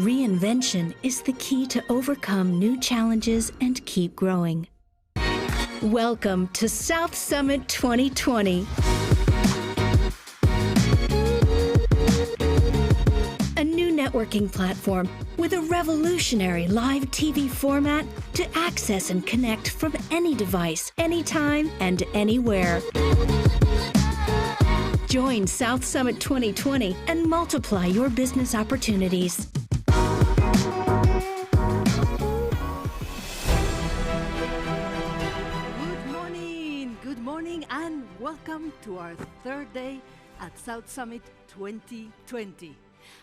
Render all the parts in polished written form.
Reinvention is the key to overcome new challenges and keep growing. Welcome to South Summit 2020. A new networking platform with a revolutionary live TV format to access and connect from any device, anytime, and anywhere. Join South Summit 2020 and multiply your business opportunities. Good morning, and welcome to our third day at South Summit 2020,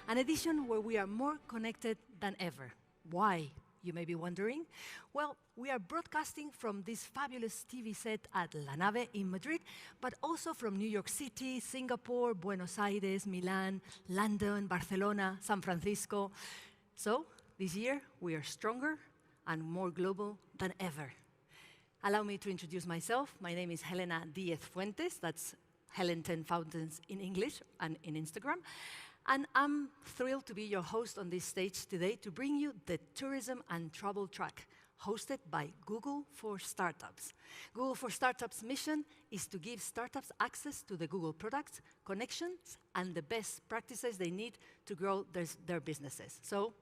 an edition where we are more connected than ever. Why, you may be wondering? Well, we are broadcasting from this fabulous TV set at La Nave in Madrid, but also from New York City, Singapore, Buenos Aires, Milan, London, Barcelona, San Francisco. So, this year, we are stronger and more global than ever. Allow me to introduce myself. My name is Helena Diez Fuentes. That's Helen 10 Fountains in English and in Instagram. And I'm thrilled to be your host on this stage today to bring you the Tourism and Travel Track, hosted by Google for Startups. Google for Startups' mission is to give startups access to the Google products, connections, and the best practices they need to grow their businesses. So,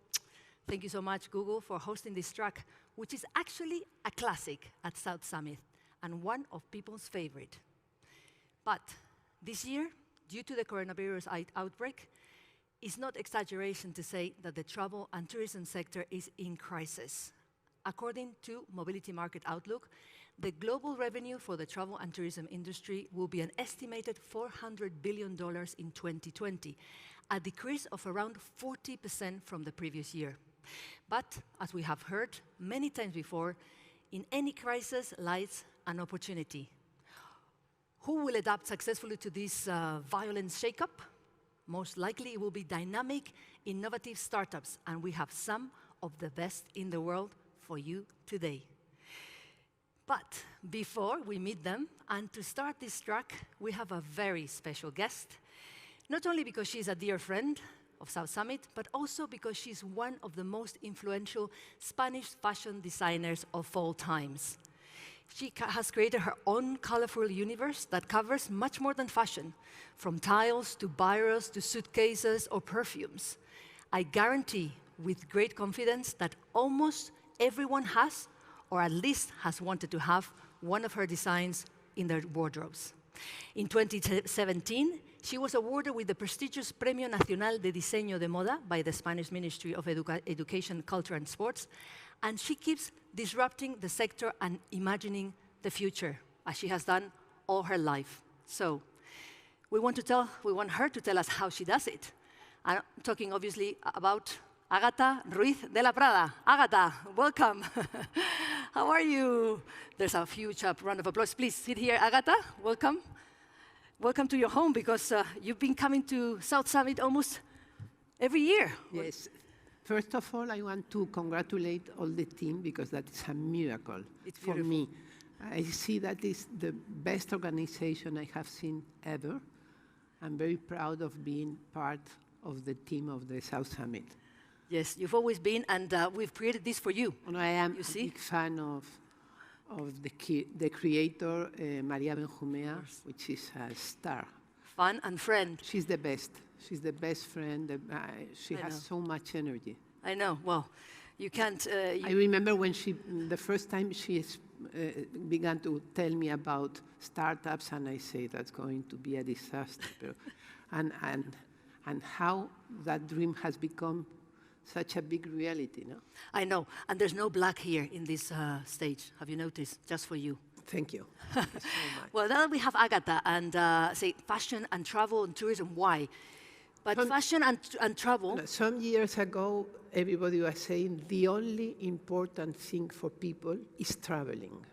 thank you so much, Google, for hosting this track, which is actually a classic at South Summit and one of people's favorite. But this year, due to the coronavirus outbreak, it's not exaggeration to say that the travel and tourism sector is in crisis. According to Mobility Market Outlook, the global revenue for the travel and tourism industry will be an estimated $400 billion in 2020, a decrease of around 40% from the previous year. But, as we have heard many times before, in any crisis lies an opportunity. Who will adapt successfully to this violent shakeup? Most likely it will be dynamic, innovative startups, and we have some of the best in the world for you today. But before we meet them, and to start this track, we have a very special guest, not only because she's a dear friend of South Summit, but also because she's one of the most influential Spanish fashion designers of all times. She has created her own colorful universe that covers much more than fashion, from tiles to biros to suitcases or perfumes. I guarantee with great confidence that almost everyone has, or at least has wanted to have, one of her designs in their wardrobes. In 2017, she was awarded with the prestigious Premio Nacional de Diseño de Moda by the Spanish Ministry of Education, Culture and Sports, and she keeps disrupting the sector and imagining the future, as she has done all her life. So, we want her to tell us how she does it. I'm talking obviously about Ágata Ruiz de la Prada. Ágata, welcome. How are you? There's a huge round of applause. Please sit here, Ágata. Welcome. Welcome to your home, because you've been coming to South Summit almost every year. Yes. First of all, I want to congratulate all the team, because that is a miracle for me. I see that is the best organization I have seen ever. I'm very proud of being part of the team of the South Summit. Yes, you've always been, and we've created this for you. And I am a big fan of the creator, Maria Benjumea, which is a star. Fun and friend. She's the best. She's the best friend. She has so much energy. I know. Well, you can't... I remember when the first time she began to tell me about startups, and I say that's going to be a disaster. and how that dream has become such a big reality, no? I know, and there's no black here in this stage. Have you noticed? Just for you. Thank you. Thank you so much. Well, now that we have Ágata and say fashion and travel and tourism, why? But fashion and travel... Some years ago, everybody was saying the only important thing for people is traveling.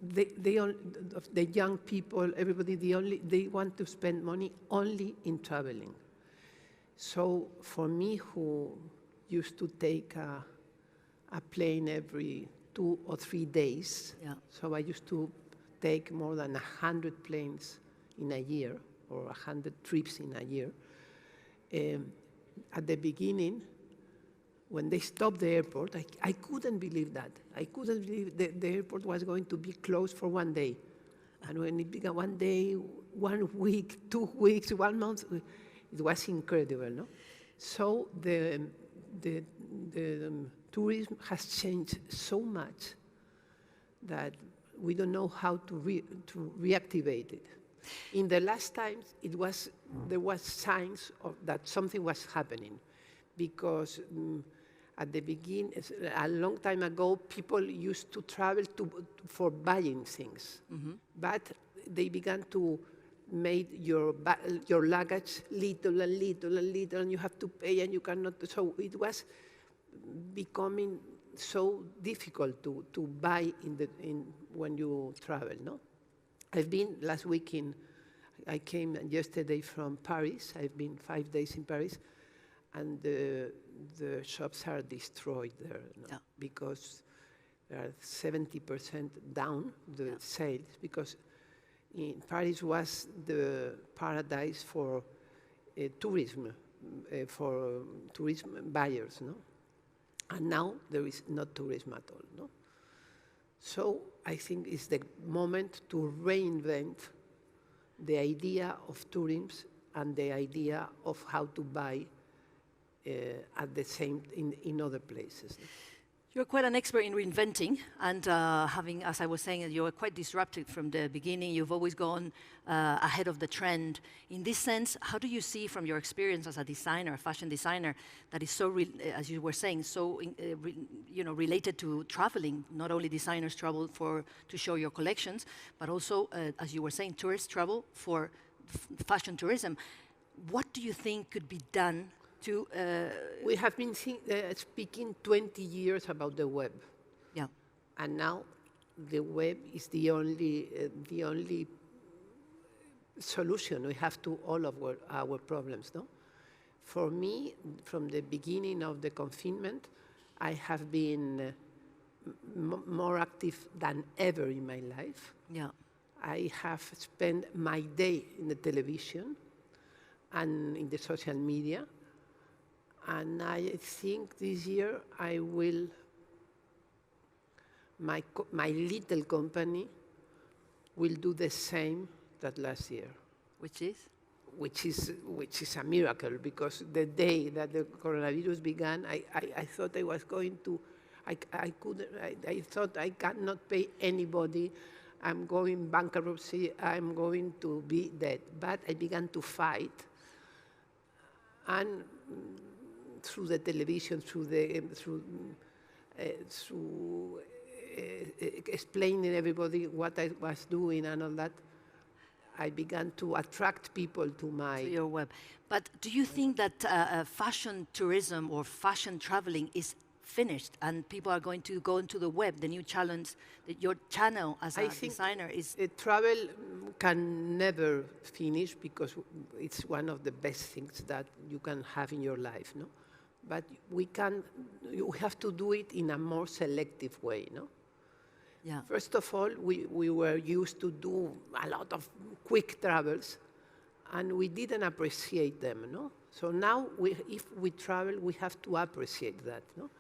The young people, everybody, they want to spend money only in traveling. So for me, who used to take a plane every 2 or 3 days. Yeah. So I used to take more than 100 planes in a year, or 100 trips in a year. At the beginning, when they stopped the airport, I couldn't believe that. I couldn't believe the airport was going to be closed for 1 day. And when it began 1 day, 1 week, 2 weeks, 1 month, it was incredible, no? So the tourism has changed so much that we don't know how to reactivate it. In the last times, there was signs of that something was happening, because at the beginning, a long time ago, people used to travel for buying things, but they began to make your luggage little and little and little, and you have to pay, and you cannot. So it was becoming so difficult to buy when you travel, no? I've been last week I came yesterday from Paris. I've been 5 days in Paris, and the shops are destroyed there, no? Because they are 70% down, the sales, because in Paris was the paradise for tourism buyers, no? And now there is not tourism at all, no? So I think it's the moment to reinvent the idea of tourism and the idea of how to buy at the same in other places. You're quite an expert in reinventing, and having, as I was saying, you're quite disruptive from the beginning. You've always gone ahead of the trend. In this sense, how do you see from your experience as a designer, a fashion designer, that is so, as you were saying, so related to traveling? Not only designers travel to show your collections, but also, as you were saying, tourists travel for fashion tourism. What do you think could be done? We have been speaking 20 years about the web. Yeah. And now the web is the only solution we have to all of our problems, no? For me, from the beginning of the confinement, I have been more active than ever in my life. Yeah. I have spent my day in the television and in the social media. And I think this year I will, my little company will do the same that last year. Which is? Which is a miracle, because the day that the coronavirus began, I thought I was going to, I thought I cannot pay anybody, I'm going bankruptcy, I'm going to be dead. But I began to fight, and through the television, through explaining everybody what I was doing and all that, I began to attract people to your web. But do you think that fashion tourism or fashion traveling is finished and people are going to go into the web, the new challenge, your channel as a designer is? Travel can never finish, because it's one of the best things that you can have in your life, no? But you have to do it in a more selective way, no? Yeah. First of all, we were used to do a lot of quick travels, and we didn't appreciate them, no? So now, if we travel, we have to appreciate that, no?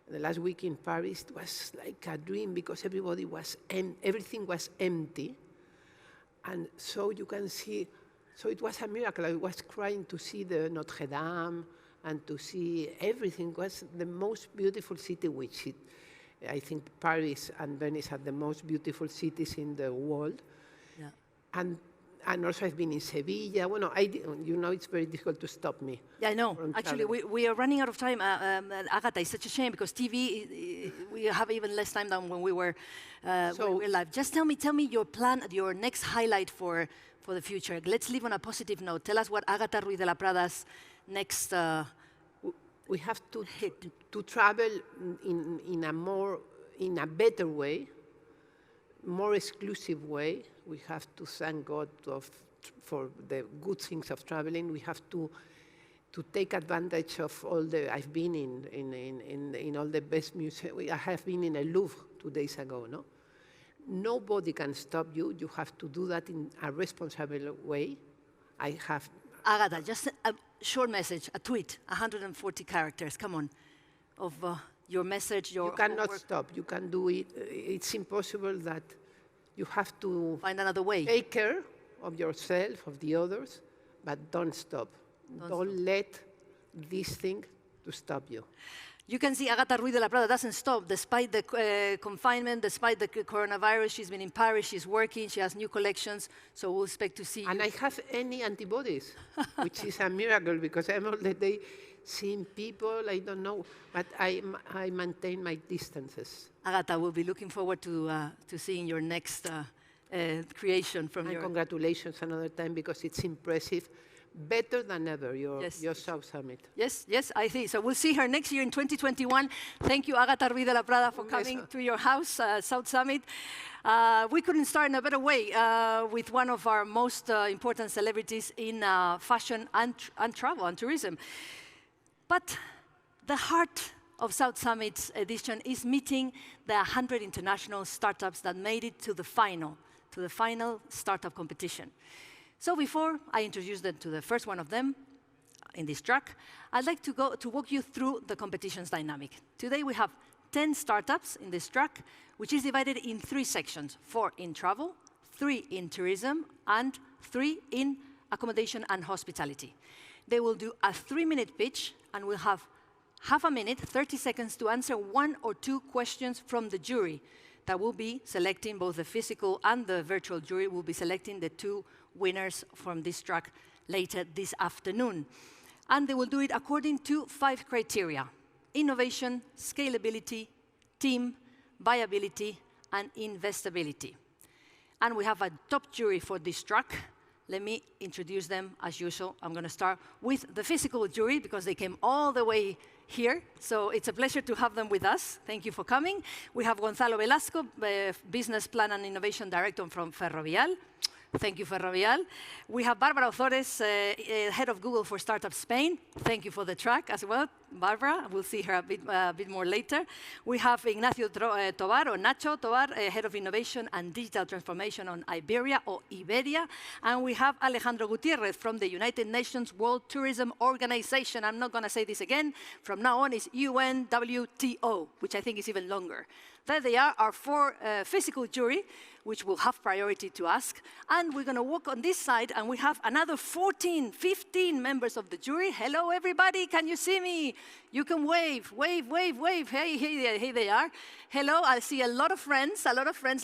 The last week in Paris was like a dream, because everything was empty, and so you can see. So it was a miracle. I was crying to see the Notre Dame and to see everything. It was the most beautiful city, I think Paris and Venice are the most beautiful cities in the world. Yeah. And also I've been in Sevilla. Well, no, it's very difficult to stop me. Yeah, I know. Actually, we are running out of time. Agatha, it's such a shame, because TV, we have even less time than when we were live. Just tell me your plan, your next highlight for the future. Let's leave on a positive note. Tell us what Agatha Ruiz de la Prada's next we have to travel in a better way, more exclusive way. We have to thank God for the good things of traveling. We have to take advantage of all the. I've been in all the best museums. I have been in a Louvre 2 days ago. No, nobody can stop you. You have to do that in a responsible way. I have. Agatha, just a short message, a tweet, 140 characters. Come on. of your message, your You cannot homework? stop. You can do it. It's impossible that you have to Find another way. take care of yourself, of the others, but don't stop. Don't let this thing to stop you. You can see Agata Ruiz de la Prada doesn't stop despite the confinement, despite the coronavirus. She's been in Paris, she's working, she has new collections, so we'll expect to see And you. I have any antibodies, which is a miracle because I'm all the day seeing people, I don't know, but I maintain my distances. Agata, we'll be looking forward to seeing your next creation from And your... congratulations another time because it's impressive. Better than ever, your South Summit. Yes, yes, I think. So we'll see her next year in 2021. Thank you, Agata Ruiz de la Prada, for coming to your house, South Summit. We couldn't start in a better way with one of our most important celebrities in fashion and travel and tourism. But the heart of South Summit's edition is meeting the 100 international startups that made it to the final startup competition. So before I introduce them to the first one of them in this track, I'd like to walk you through the competition's dynamic. Today we have 10 startups in this track, which is divided in 3 sections: 4 in travel, 3 in tourism, and 3 in accommodation and hospitality. They will do a 3-minute pitch, and we'll have half a minute, 30 seconds, to answer 1 or 2 questions from the jury that will be selecting, both the physical and the virtual jury will be selecting the 2 winners from this track later this afternoon. And they will do it according to 5 criteria: innovation, scalability, team, viability, and investability. And we have a top jury for this track. Let me introduce them as usual. I'm going to start with the physical jury because they came all the way here. So it's a pleasure to have them with us. Thank you for coming. We have Gonzalo Velasco, Business Plan and Innovation Director from Ferrovial. Thank you, Ferrovial. We have Bárbara Ozores, Head of Google for Startup Spain. Thank you for the track as well, Bárbara. We'll see her a bit more later. We have Ignacio Tovar, or Nacho Tovar, Head of Innovation and Digital Transformation on Iberia, or Iberia. And we have Alejandro Gutiérrez from the United Nations World Tourism Organization. I'm not going to say this again. From now on, it's UNWTO, which I think is even longer. There they are, our 4 physical jury, which will have priority to ask. And we're going to walk on this side, and we have another 14, 15 members of the jury. Hello, everybody. Can you see me? You can wave, wave, wave, wave. Hey, hey they are. Hello, I see a lot of friends,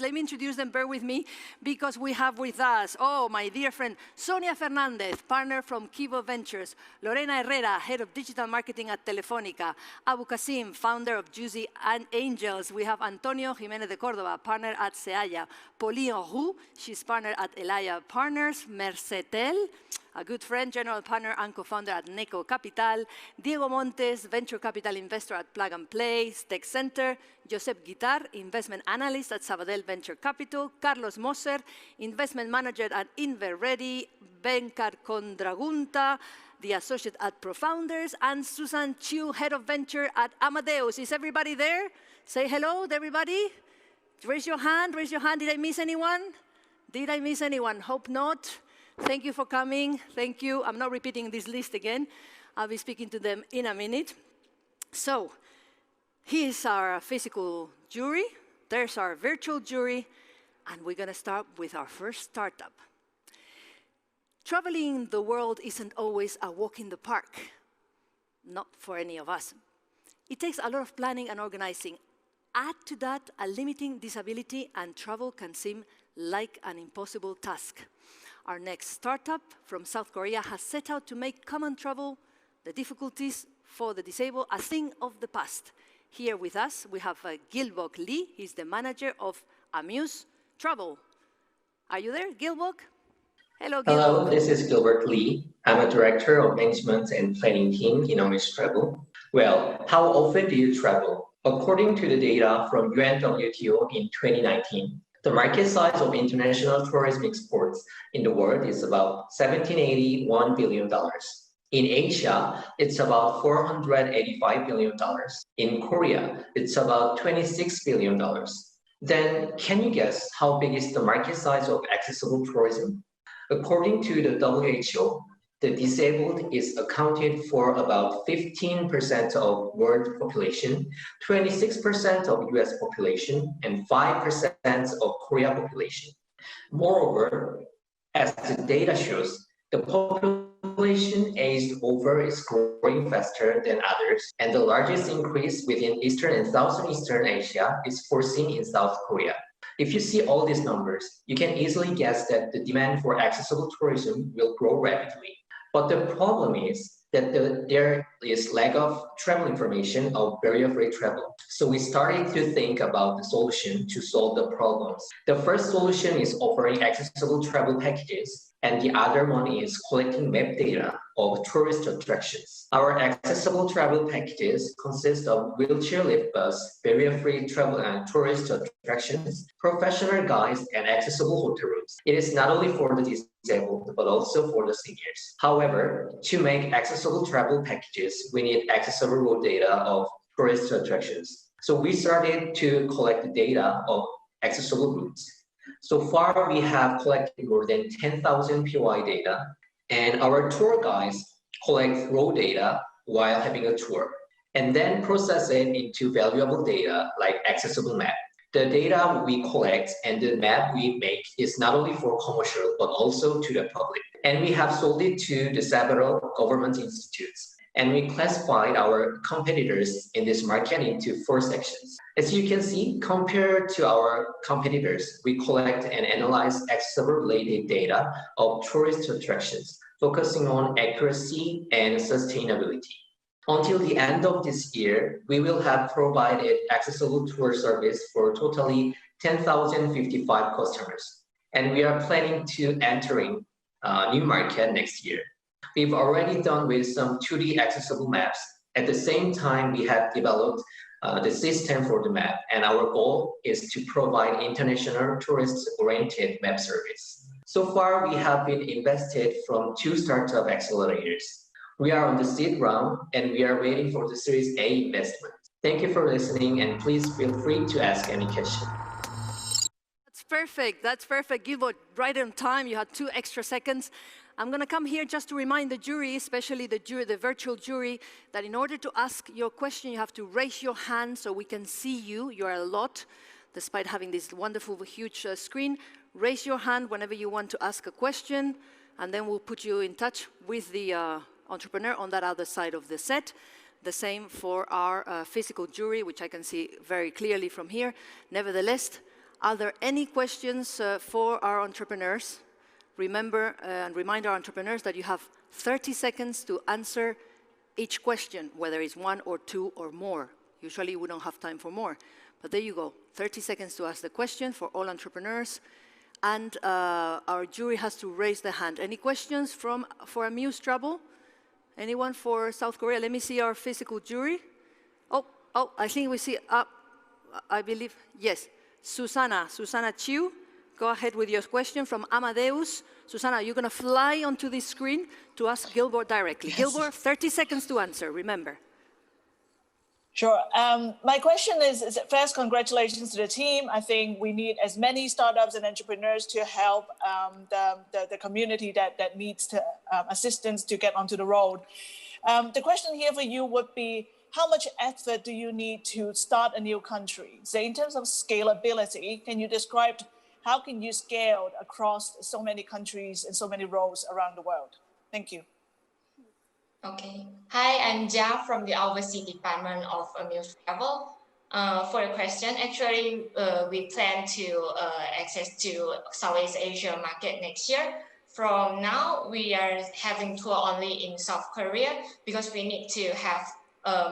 Let me introduce them, bear with me, because we have with us, oh, my dear friend, Sonia Fernandez, partner from Kibo Ventures, Lorena Herrera, Head of Digital Marketing at Telefónica, Abu Qasim, founder of Juicy and Angels. We have Antonio Jiménez de Córdoba, partner at Seaya, Pauline Roux, she's partner at Elaya Partners, Mercetel, a good friend, general partner and co-founder at Neco Capital, Diego Montes, venture capital investor at Plug and Play, Tech Center, Josep Guitar, investment analyst at Sabadell Venture Capital, Carlos Moser, investment manager at InverReady, Venkat Kondragunta, the associate at ProFounders, and Susan Chiu, head of venture at Amadeus. Is everybody there? Say hello to everybody. Raise your hand, raise your hand. Did I miss anyone? Did I miss anyone? Hope not. Thank you for coming. Thank you. I'm not repeating this list again. I'll be speaking to them in a minute. So, here's our physical jury. There's our virtual jury. And we're going to start with our first startup. Traveling the world isn't always a walk in the park. Not for any of us. It takes a lot of planning and organizing. Add to that a limiting disability, and travel can seem like an impossible task. Our next startup from South Korea has set out to make common travel, the difficulties for the disabled, a thing of the past. Here with us, we have Gilbok Lee. He's the manager of Amuse Travel. Are you there, Gilbok? Hello, Gilbok. Hello, this is Gilbert Lee. I'm a director of management and planning team in Amuse Travel. Well, how often do you travel? According to the data from UNWTO in 2019, the market size of international tourism exports in the world is about $1,781 billion. In Asia, it's about $485 billion. In Korea, it's about $26 billion. Then, can you guess how big is the market size of accessible tourism? According to the WHO, The disabled is accounted for about 15% of world population, 26% of US population, and 5% of Korea population. Moreover, as the data shows, the population aged over is growing faster than others, and the largest increase within Eastern and Southeastern Asia is foreseen in South Korea. If you see all these numbers, you can easily guess that the demand for accessible tourism will grow rapidly. But the problem is that there is lack of travel information of barrier-free travel. So we started to think about the solution to solve the problems. The first solution is offering accessible travel packages, and the other one is collecting map data of tourist attractions. Our accessible travel packages consist of wheelchair lift bus, barrier-free travel and tourist attractions, professional guides, and accessible hotel rooms. It is not only for the disabled, but also for the seniors. However, to make accessible travel packages, we need accessible road data of tourist attractions. So we started to collect the data of accessible routes. So far, we have collected more than 10,000 POI data, and our tour guides collect raw data while having a tour, and then process it into valuable data like accessible map. The data we collect and the map we make is not only for commercial, but also to the public. And we have sold it to the several government institutes. And we classified our competitors in this market into 4 sections. As you can see, compared to our competitors, we collect and analyze accessible-related data of tourist attractions, focusing on accuracy and sustainability. Until the end of this year, we will have provided accessible tour service for totally 10,055 customers. And we are planning to entering a new market next year. We've already done with some 2D accessible maps. At the same time, we have developed the system for the map, and our goal is to provide international tourist-oriented map service. So far, we have been invested from 2 startup accelerators. We are on the seed round, and we are waiting for the Series A investment. Thank you for listening, and please feel free to ask any question. That's perfect. That's perfect. Gilbert, right on time. You had 2 extra seconds. I'm going to come here just to remind the jury, especially the virtual jury, that in order to ask your question, you have to raise your hand so we can see you. You are a lot, despite having this wonderful, huge screen. Raise your hand whenever you want to ask a question, and then we'll put you in touch with the entrepreneur on that other side of the set. The same for our physical jury, which I can see very clearly from here. Nevertheless, are there any questions for our entrepreneurs? Remember and remind our entrepreneurs that you have 30 seconds to answer each question, whether it's 1 or 2 or more. Usually we don't have time for more, but there you go. 30 seconds to ask the question for all entrepreneurs, and our jury has to raise the hand. Any questions for Amuse Travel? Anyone for South Korea? Let me see our physical jury. Oh, I think we see, I believe, yes. Susanna Chiu. Go ahead with your question from Amadeus. Susanna, you're going to fly onto this screen to ask Gilbert directly. Yes. Gilbert, 30 seconds to answer, remember. Sure. My question is, first, congratulations to the team. I think we need as many startups and entrepreneurs to help the community that needs assistance to get onto the road. The question here for you would be, how much effort do you need to start a new country? So in terms of scalability, can you describe how can you scale across so many countries and so many roles around the world? Thank you. Okay. Hi, I'm Jia from the Overseas Department of Amuse Travel. For the question, actually, we plan to access to Southeast Asia market next year. From now, we are having tour only in South Korea because we need to have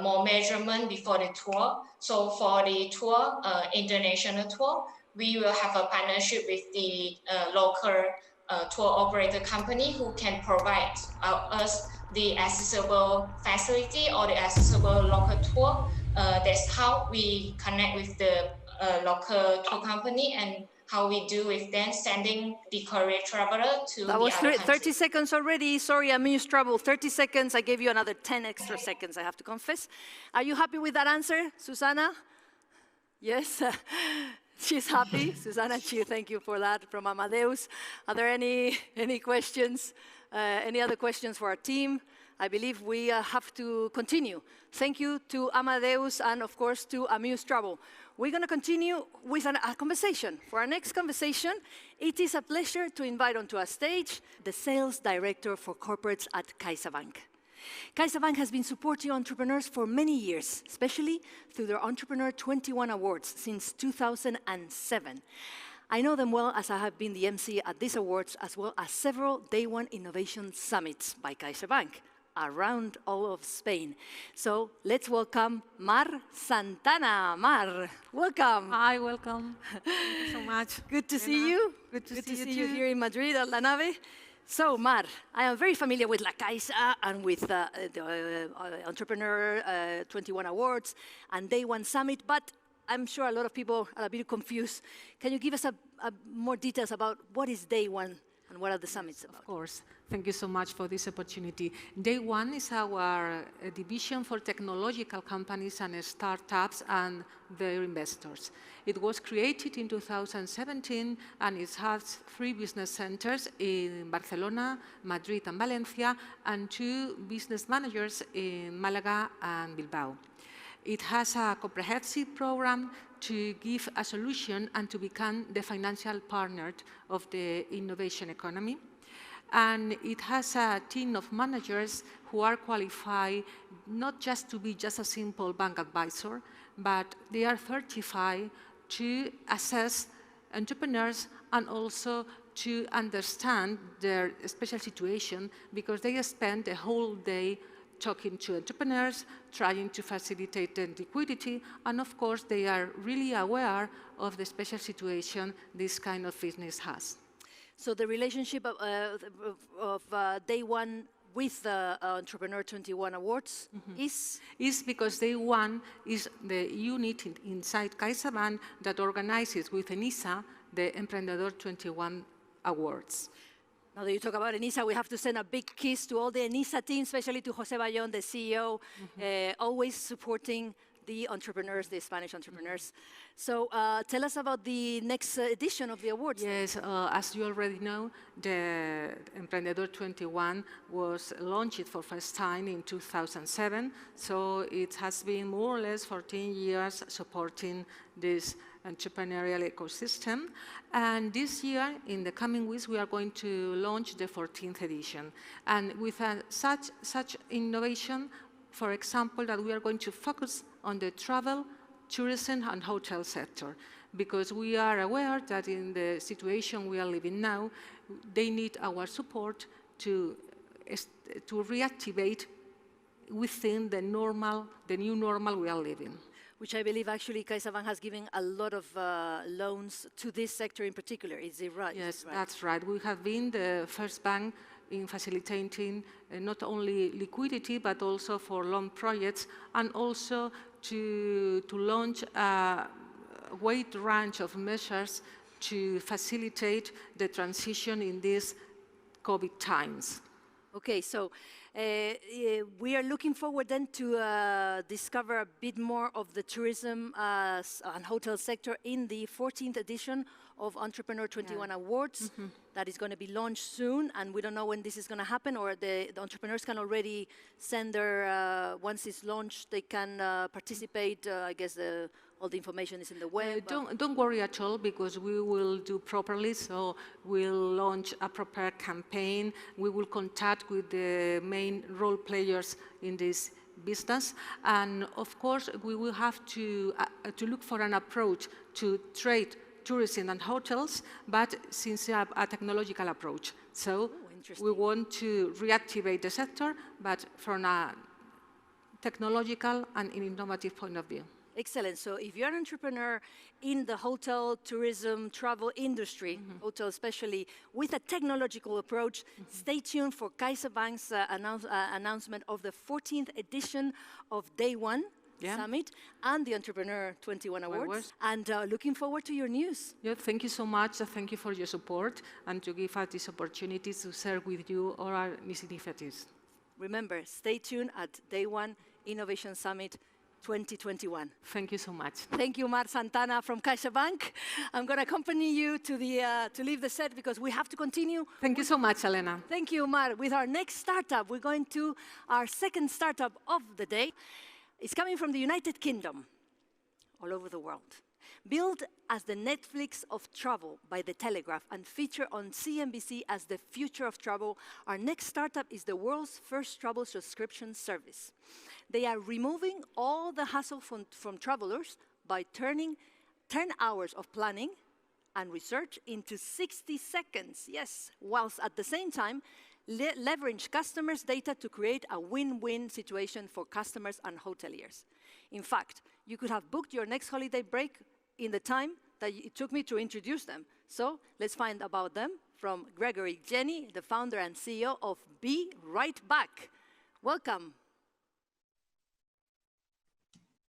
more measurement before the tour. So for the tour, international tour, we will have a partnership with the local tour operator company who can provide us the accessible facility or the accessible local tour. That's how we connect with the local tour company and how we do with them sending the Korean traveler to that was 30 seconds already. Sorry, Amuse Travel, 30 seconds. I gave you another 10 extra seconds, I have to confess. Are you happy with that answer, Susanna? Yes. She's happy. Susanna Chiu, thank you for that, from Amadeus. Are there any questions any other questions for our team, I believe we have to continue. Thank you to Amadeus and, of course, to Amuse Travel. We're going to continue with a conversation. For our next conversation, it is a pleasure to invite onto our stage the Sales Director for Corporates at Kaiser Bank. Kaiser Bank has been supporting entrepreneurs for many years, especially through their Entrepreneur 21 Awards since 2007. I know them well as I have been the MC at these awards, as well as several Day One Innovation Summits by Kaiser Bank around all of Spain. So let's welcome Mar Santana. Mar, welcome. Hi, welcome. Thank you so much. Good to see you. Good to see you here in Madrid at La Nave. So, Mar, I am very familiar with La Caixa and with the Entrepreneur 21 Awards and Day One Summit, but I'm sure a lot of people are a bit confused. Can you give us more details about what is Day One and what are the summits about? Of course. Thank you so much for this opportunity. Day One is our division for technological companies and startups and their investors. It was created in 2017 and it has 3 business centers in Barcelona, Madrid and Valencia, and 2 business managers in Malaga and Bilbao. It has a comprehensive program to give a solution and to become the financial partner of the innovation economy. And it has a team of managers who are qualified not just to be just a simple bank advisor, but they are certified to assess entrepreneurs and also to understand their special situation, because they spend the whole day talking to entrepreneurs, trying to facilitate their liquidity, and of course they are really aware of the special situation this kind of business has. So the relationship of Day One with the Entrepreneur 21 Awards is because Day One is the unit inside CaixaBank that organizes with ENISA the Emprendedor 21 Awards. Now that you talk about ENISA, we have to send a big kiss to all the ENISA team, especially to José Bayón, the CEO, always supporting the entrepreneurs, the Spanish entrepreneurs. So tell us about the next edition of the awards. Yes, as you already know, the Emprendedor 21 was launched for first time in 2007. So it has been more or less 14 years supporting this entrepreneurial ecosystem. And this year, in the coming weeks, we are going to launch the 14th edition. And with such innovation, for example, that we are going to focus on the travel, tourism, and hotel sector, because we are aware that in the situation we are living now, they need our support to reactivate within the new normal we are living. Which I believe actually CaixaBank has given a lot of loans to this sector in particular. Is it right? Yes, that's right. We have been the first bank in facilitating not only liquidity, but also for loan projects, and also to launch a wide range of measures to facilitate the transition in these COVID times. Okay, so we are looking forward then to discover a bit more of the tourism and hotel sector in the 14th edition of Entrepreneur 21 Awards. That is going to be launched soon, and we don't know when this is going to happen, or the entrepreneurs can already send their, once it's launched, they can participate. I guess all the information is in the web. Don't worry at all, because we will do properly. So we'll launch a proper campaign. We will contact with the main role players in this business, and of course we will have to look for an approach to trade, tourism and hotels, but since a technological approach. So we want to reactivate the sector, but from a technological and innovative point of view. Excellent. So if you're an entrepreneur in the hotel, tourism, travel industry, hotel especially, with a technological approach, stay tuned for CaixaBank's announcement of the 14th edition of Day One Summit and the Entrepreneur 21 Awards. And looking forward to your news. Yeah, thank you so much. Thank you for your support and to give us this opportunity to share with you all our initiatives. Remember, stay tuned at Day One Innovation Summit 2021. Thank you so much. Thank you, Mar Santana from Kaiser Bank. I'm going to accompany you to leave the set because we have to continue. Thank you so much, Elena. Thank you, Mar. With our next startup, we're going to our second startup of the day. It's coming from the United Kingdom, all over the world. Billed as the Netflix of travel by The Telegraph and featured on CNBC as the future of travel, our next startup is the world's first travel subscription service. They are removing all the hassle from travelers by turning 10 hours of planning and research into 60 seconds, yes, whilst at the same time leverage customers' data to create a win-win situation for customers and hoteliers. In fact, you could have booked your next holiday break in the time that it took me to introduce them. So let's find about them from Gregory Jenny, the founder and CEO of Be Right Back. Welcome.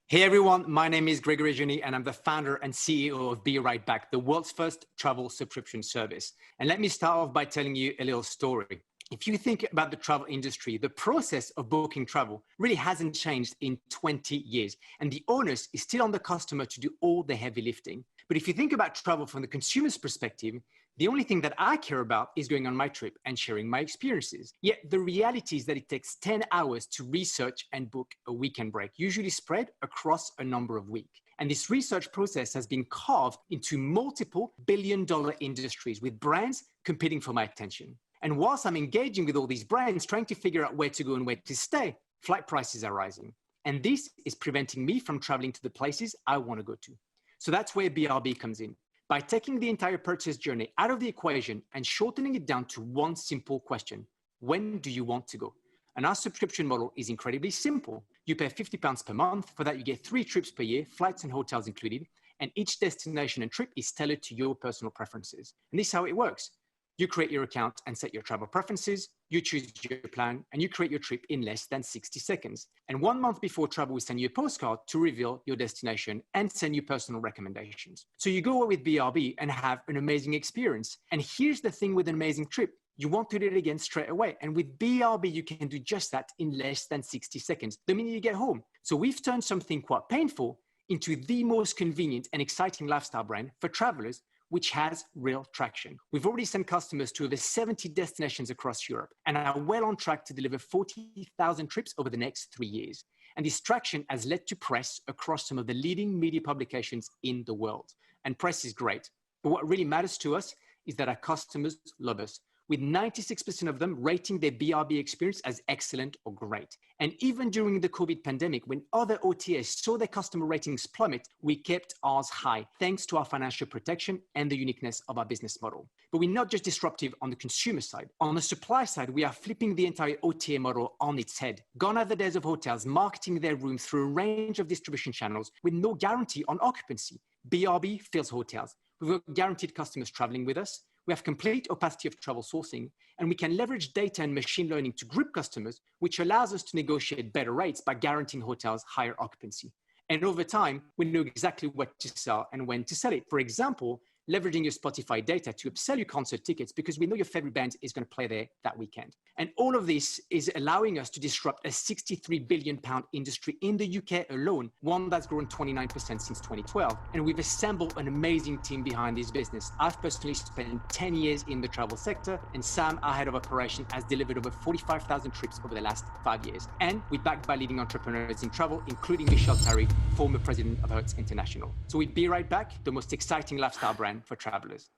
Hey everyone, my name is Gregory Jenny and I'm the founder and CEO of Be Right Back, the world's first travel subscription service. And let me start off by telling you a little story. If you think about the travel industry, the process of booking travel really hasn't changed in 20 years. And the onus is still on the customer to do all the heavy lifting. But if you think about travel from the consumer's perspective, the only thing that I care about is going on my trip and sharing my experiences. Yet the reality is that it takes 10 hours to research and book a weekend break, usually spread across a number of weeks. And this research process has been carved into multiple billion-dollar industries with brands competing for my attention. And whilst I'm engaging with all these brands, trying to figure out where to go and where to stay, flight prices are rising. And this is preventing me from traveling to the places I want to go to. So that's where BRB comes in. By taking the entire purchase journey out of the equation and shortening it down to one simple question: when do you want to go? And our subscription model is incredibly simple. You pay £50 per month. For that, you get 3 trips per year, flights and hotels included. And each destination and trip is tailored to your personal preferences. And this is how it works. You create your account and set your travel preferences, you choose your plan, and you create your trip in less than 60 seconds. And 1 month before travel, we send you a postcard to reveal your destination and send you personal recommendations. So you go with BRB and have an amazing experience. And here's the thing with an amazing trip. You want to do it again straight away. And with BRB, you can do just that in less than 60 seconds, the minute you get home. So we've turned something quite painful into the most convenient and exciting lifestyle brand for travelers, which has real traction. We've already sent customers to over 70 destinations across Europe and are well on track to deliver 40,000 trips over the next 3 years. And this traction has led to press across some of the leading media publications in the world. And press is great, but what really matters to us is that our customers love us, with 96% of them rating their BRB experience as excellent or great. And even during the COVID pandemic, when other OTAs saw their customer ratings plummet, we kept ours high, thanks to our financial protection and the uniqueness of our business model. But we're not just disruptive on the consumer side. On the supply side, we are flipping the entire OTA model on its head. Gone are the days of hotels marketing their rooms through a range of distribution channels with no guarantee on occupancy. BRB fills hotels. We've got guaranteed customers traveling with us. We have complete opacity of travel sourcing, and we can leverage data and machine learning to group customers, which allows us to negotiate better rates by guaranteeing hotels higher occupancy. And over time, we know exactly what to sell and when to sell it. For example, leveraging your Spotify data to upsell your concert tickets because we know your favorite band is going to play there that weekend. And all of this is allowing us to disrupt a £63 billion industry in the UK alone, one that's grown 29% since 2012. And we've assembled an amazing team behind this business. I've personally spent 10 years in the travel sector, and Sam, our head of operation, has delivered over 45,000 trips over the last 5 years. And we're backed by leading entrepreneurs in travel, including Michelle Terry, former president of Hertz International. So we'd be right back, the most exciting lifestyle brand for travelers.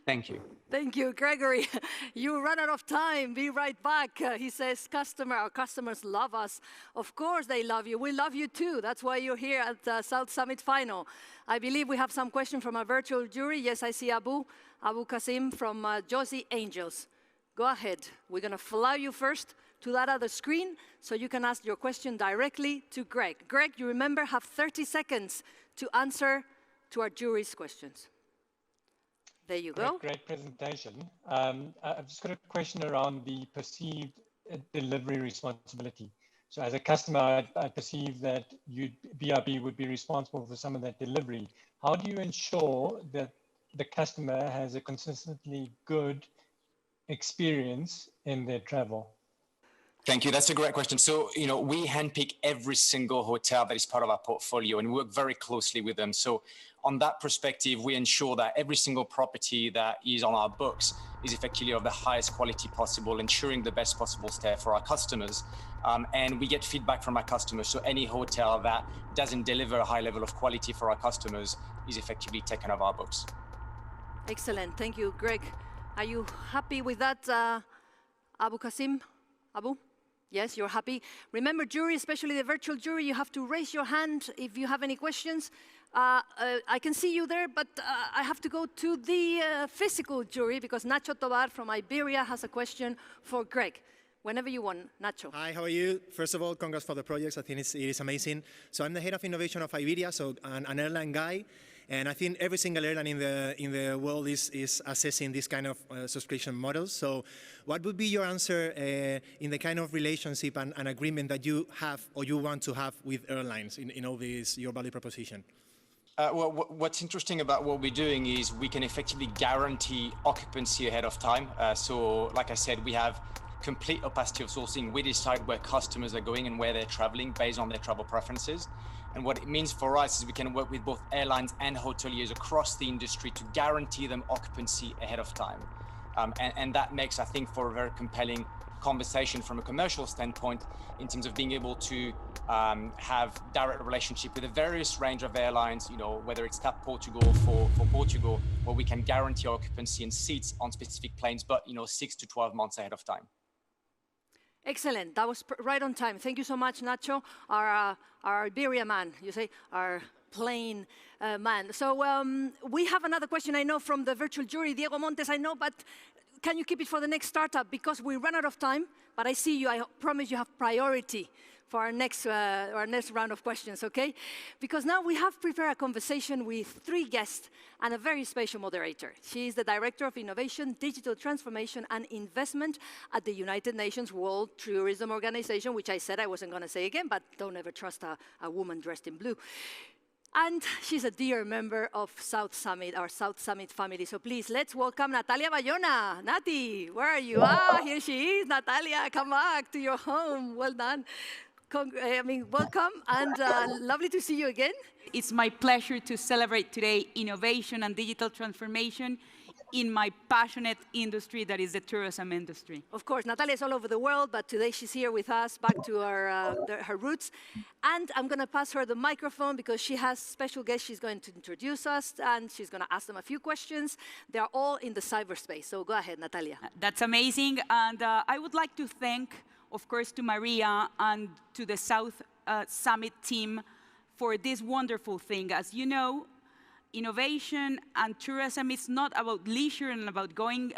Thank you. Thank you, Gregory. You run out of time. Be right back. He says, our customers love us. Of course they love you. We love you too. That's why you're here at the South Summit final. I believe we have some questions from our virtual jury. Yes, I see Abu Qasim from Josie Angels. Go ahead. We're going to fly you first to that other screen so you can ask your question directly to Greg. Greg, you remember, have 30 seconds to answer to our jury's questions. There you go. Great presentation. I've just got a question around the perceived delivery responsibility. So as a customer, I perceive that BRB would be responsible for some of that delivery. How do you ensure that the customer has a consistently good experience in their travel? Thank you. That's a great question. So, we handpick every single hotel that is part of our portfolio and work very closely with them. So on that perspective, we ensure that every single property that is on our books is effectively of the highest quality possible, ensuring the best possible stay for our customers. And we get feedback from our customers. So any hotel that doesn't deliver a high level of quality for our customers is effectively taken off our books. Excellent. Thank you, Greg. Are you happy with that, Abu Qasim? Abu? Yes, you're happy. Remember, jury, especially the virtual jury, you have to raise your hand if you have any questions. I can see you there, but I have to go to the physical jury because Nacho Tobar from Iberia has a question for Greg. Whenever you want, Nacho. Hi, how are you? First of all, congrats for the projects. I think it is amazing. So I'm the head of innovation of Iberia, so an airline guy. And I think every single airline in the world is assessing this kind of subscription models. So what would be your answer in the kind of relationship and agreement that you have or you want to have with airlines in all this, your value proposition? Well, what's interesting about what we're doing is we can effectively guarantee occupancy ahead of time. So like I said, we have complete opacity of sourcing. We decide where customers are going and where they're traveling based on their travel preferences. And what it means for us is we can work with both airlines and hoteliers across the industry to guarantee them occupancy ahead of time. And that makes, I think, for a very compelling conversation from a commercial standpoint in terms of being able to have direct relationship with a various range of airlines, whether it's TAP Portugal for Portugal, where we can guarantee occupancy and seats on specific planes, but 6 to 12 months ahead of time. Excellent. That was right on time. Thank you so much, Nacho, our Iberia man, you say, our plane man. So we have another question, I know, from the virtual jury. Diego Montes, I know, but can you keep it for the next startup? Because we run out of time, but I see you, I promise you have priority for our next round of questions, okay? Because now we have prepared a conversation with 3 guests and a very special moderator. She is the Director of Innovation, Digital Transformation and Investment at the United Nations World Tourism Organization, which I said I wasn't going to say again, but don't ever trust a woman dressed in blue. And she's a dear member of South Summit, our South Summit family. So please, let's welcome Natalia Bayona. Nati, where are you? Here she is, Natalia, come back to your home. Well done. Welcome, and lovely to see you again. It's my pleasure to celebrate today innovation and digital transformation in my passionate industry that is the tourism industry. Of course, Natalia is all over the world, but today she's here with us, back to her roots. And I'm going to pass her the microphone because she has special guests she's going to introduce us, and she's going to ask them a few questions. They're all in the cyberspace, so go ahead, Natalia. That's amazing, and I would like to thank, of course, to Maria and to the South Summit team for this wonderful thing. As you know, innovation and tourism is not about leisure and about going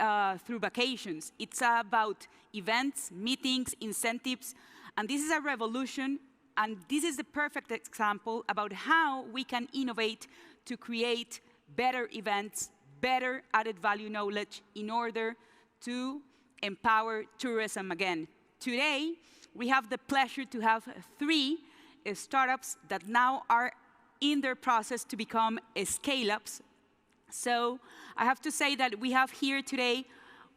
through vacations. It's about events, meetings, incentives, and this is a revolution, and this is the perfect example about how we can innovate to create better events, better added value knowledge in order to empower tourism again. Today, we have the pleasure to have 3 startups that now are in their process to become scale-ups. So I have to say that we have here today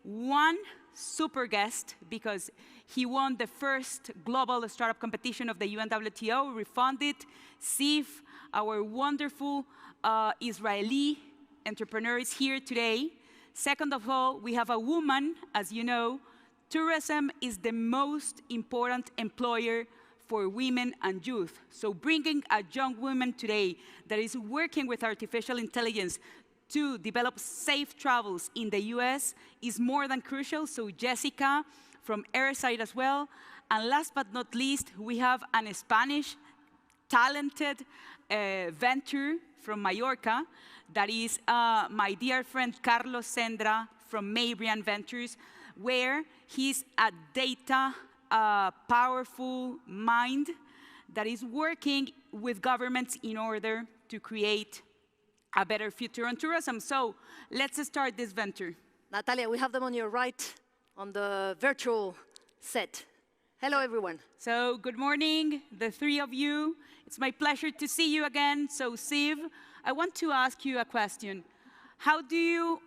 one super guest because he won the first global startup competition of the UNWTO, refunded. Sif, our wonderful Israeli entrepreneur, is here today. Second of all, we have a woman, as you know. Tourism is the most important employer for women and youth. So bringing a young woman today that is working with artificial intelligence to develop safe travels in the US is more than crucial. So Jessica from Airside as well. And last but not least, we have a Spanish talented venture from Mallorca that is my dear friend Carlos Sendra from Mabrian Ventures, where he's a data powerful mind that is working with governments in order to create a better future on tourism. So let's start this venture. Natalia, we have them on your right on the virtual set. Hello, everyone. So good morning, the 3 of you. It's my pleasure to see you again. So Siv, I want to ask you a question. How do you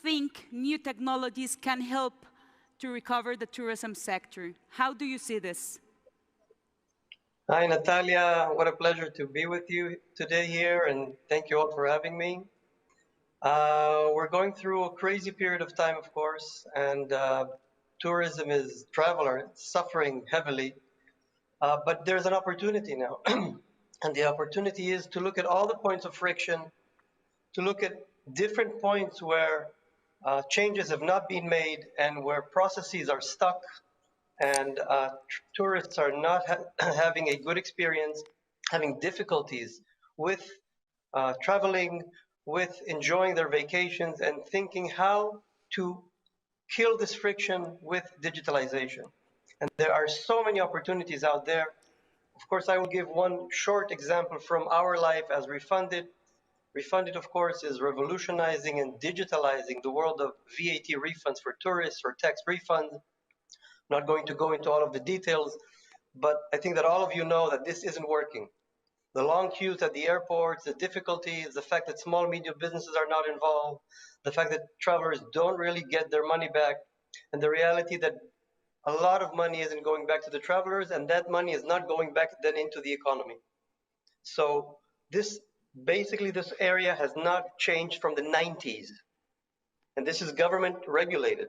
think new technologies can help to recover the tourism sector? How do you see this? Hi, Natalia. What a pleasure to be with you today here, and thank you all for having me. We're going through a crazy period of time, of course, and tourism is suffering heavily, but there's an opportunity now. And the opportunity is to look at all the points of friction, to look at different points where changes have not been made and where processes are stuck and tourists are not having a good experience, having difficulties with traveling, with enjoying their vacations, and thinking how to kill this friction with digitalization. And there are so many opportunities out there. Of course, I will give one short example from our life as Refunded. Refunded, of course, is revolutionizing and digitalizing the world of VAT refunds for tourists or tax refunds. Not going to go into all of the details, but I think that all of you know that this isn't working. The long queues at the airports, the difficulties, the fact that small, medium businesses are not involved, the fact that travelers don't really get their money back, and the reality that a lot of money isn't going back to the travelers, and that money is not going back then into the economy. So basically this area has not changed from the 90s, and this is government regulated.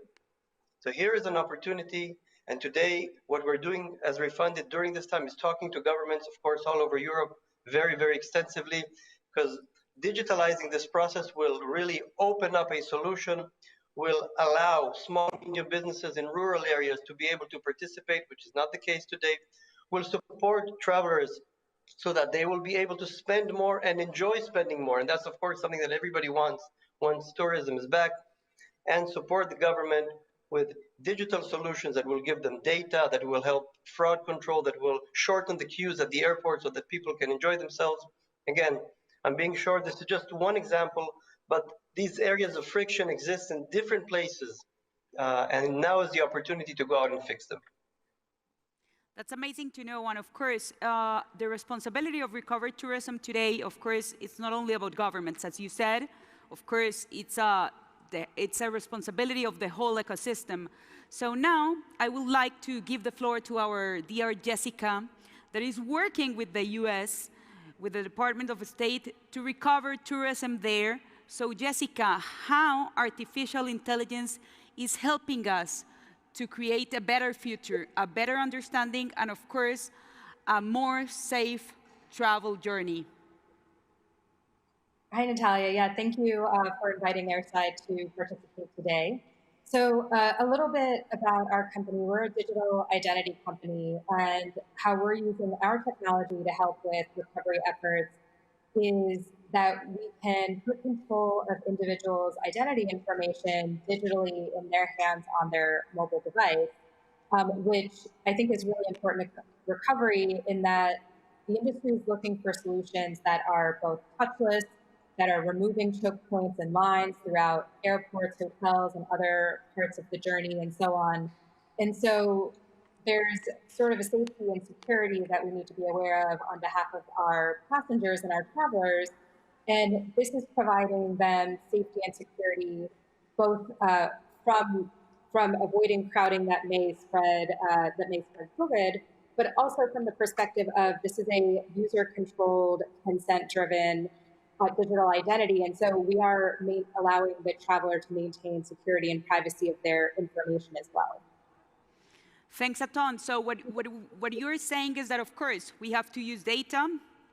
So here is an opportunity. And today, what we're doing as Refunded during this time is talking to governments, of course, all over Europe, very, very extensively, because digitalizing this process will really open up a solution, will allow small, medium businesses in rural areas to be able to participate, which is not the case today, will support travelers so that they will be able to spend more and enjoy spending more. And that's, of course, something that everybody wants once tourism is back, and support the government with digital solutions that will give them data, that will help fraud control, that will shorten the queues at the airport so that people can enjoy themselves. Again, I'm being short, this is just one example, but these areas of friction exist in different places, and now is the opportunity to go out and fix them. That's amazing to know, and of course, the responsibility of recovered tourism today, of course, it's not only about governments, as you said. Of course, it's a responsibility of the whole ecosystem. So now I would like to give the floor to our dear Jessica, that is working with the US, with the Department of State, to recover tourism there. So Jessica, how artificial intelligence is helping us to create a better future, a better understanding, and of course, a more safe travel journey? Hi, Natalia. Yeah, thank you for inviting Airside to participate today. So a little bit about our company. We're a digital identity company, and how we're using our technology to help with recovery efforts is that we can put control of individuals' identity information digitally in their hands on their mobile device, which I think is really important to recovery, in that the industry is looking for solutions that are both touchless, that are removing choke points and lines throughout airports, hotels, and other parts of the journey, and so on. And so there's sort of a safety and security that we need to be aware of on behalf of our passengers and our travelers. And this is providing them safety and security, both from avoiding crowding that may spread COVID, but also from the perspective of this is a user-controlled, consent-driven digital identity. And so we are allowing the traveler to maintain security and privacy of their information as well. Thanks a ton. So what you're saying is that, of course, we have to use data.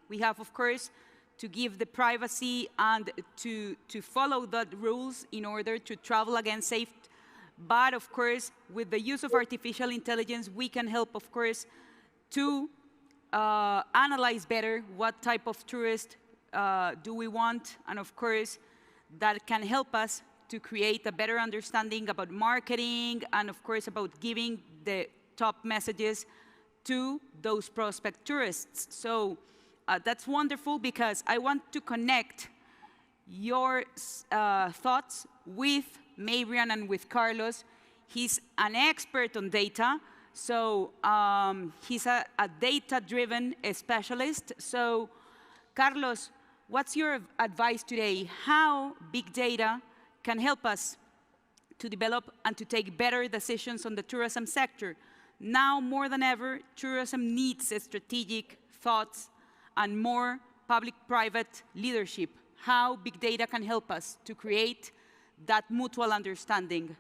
We have, of course, to give the privacy and to follow the rules in order to travel again safe. But, of course, with the use of artificial intelligence, we can help, of course, to analyze better what type of tourist do we want, and of course, that can help us to create a better understanding about marketing, and of course, about giving the top messages to those prospect tourists. So that's wonderful, because I want to connect your thoughts with Marian and with Carlos. He's an expert on data, so he's a data-driven specialist. So Carlos, what's your advice today? How big data can help us to develop and to take better decisions on the tourism sector. Now more than ever, tourism needs strategic thoughts and more public-private leadership. How big data can help us to create that mutual understanding.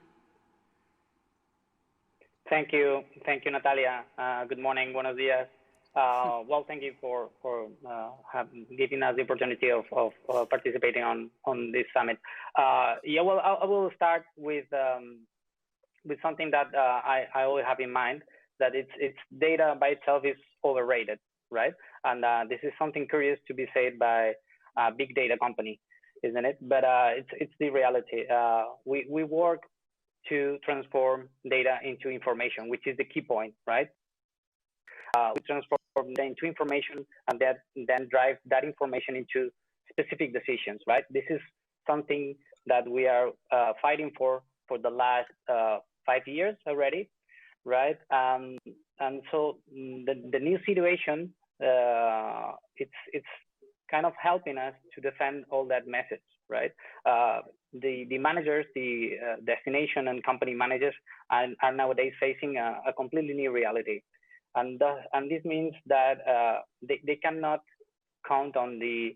Thank you, Natalia. Good morning, buenos dias. Well, thank you for giving us the opportunity of participating on this summit. Yeah, well, I will start with something that I always have in mind, that it's data by itself is overrated, right? And this is something curious to be said by a big data company, isn't it? But it's the reality. We work to transform data into information, which is the key point, right? We transform data into information and then drive that information into specific decisions, right? This is something that we are fighting for the last 5 years already, right? And so the new situation, it's kind of helping us to defend all that message, right? The managers, the destination and company managers are nowadays facing a completely new reality. And this means that they cannot count on the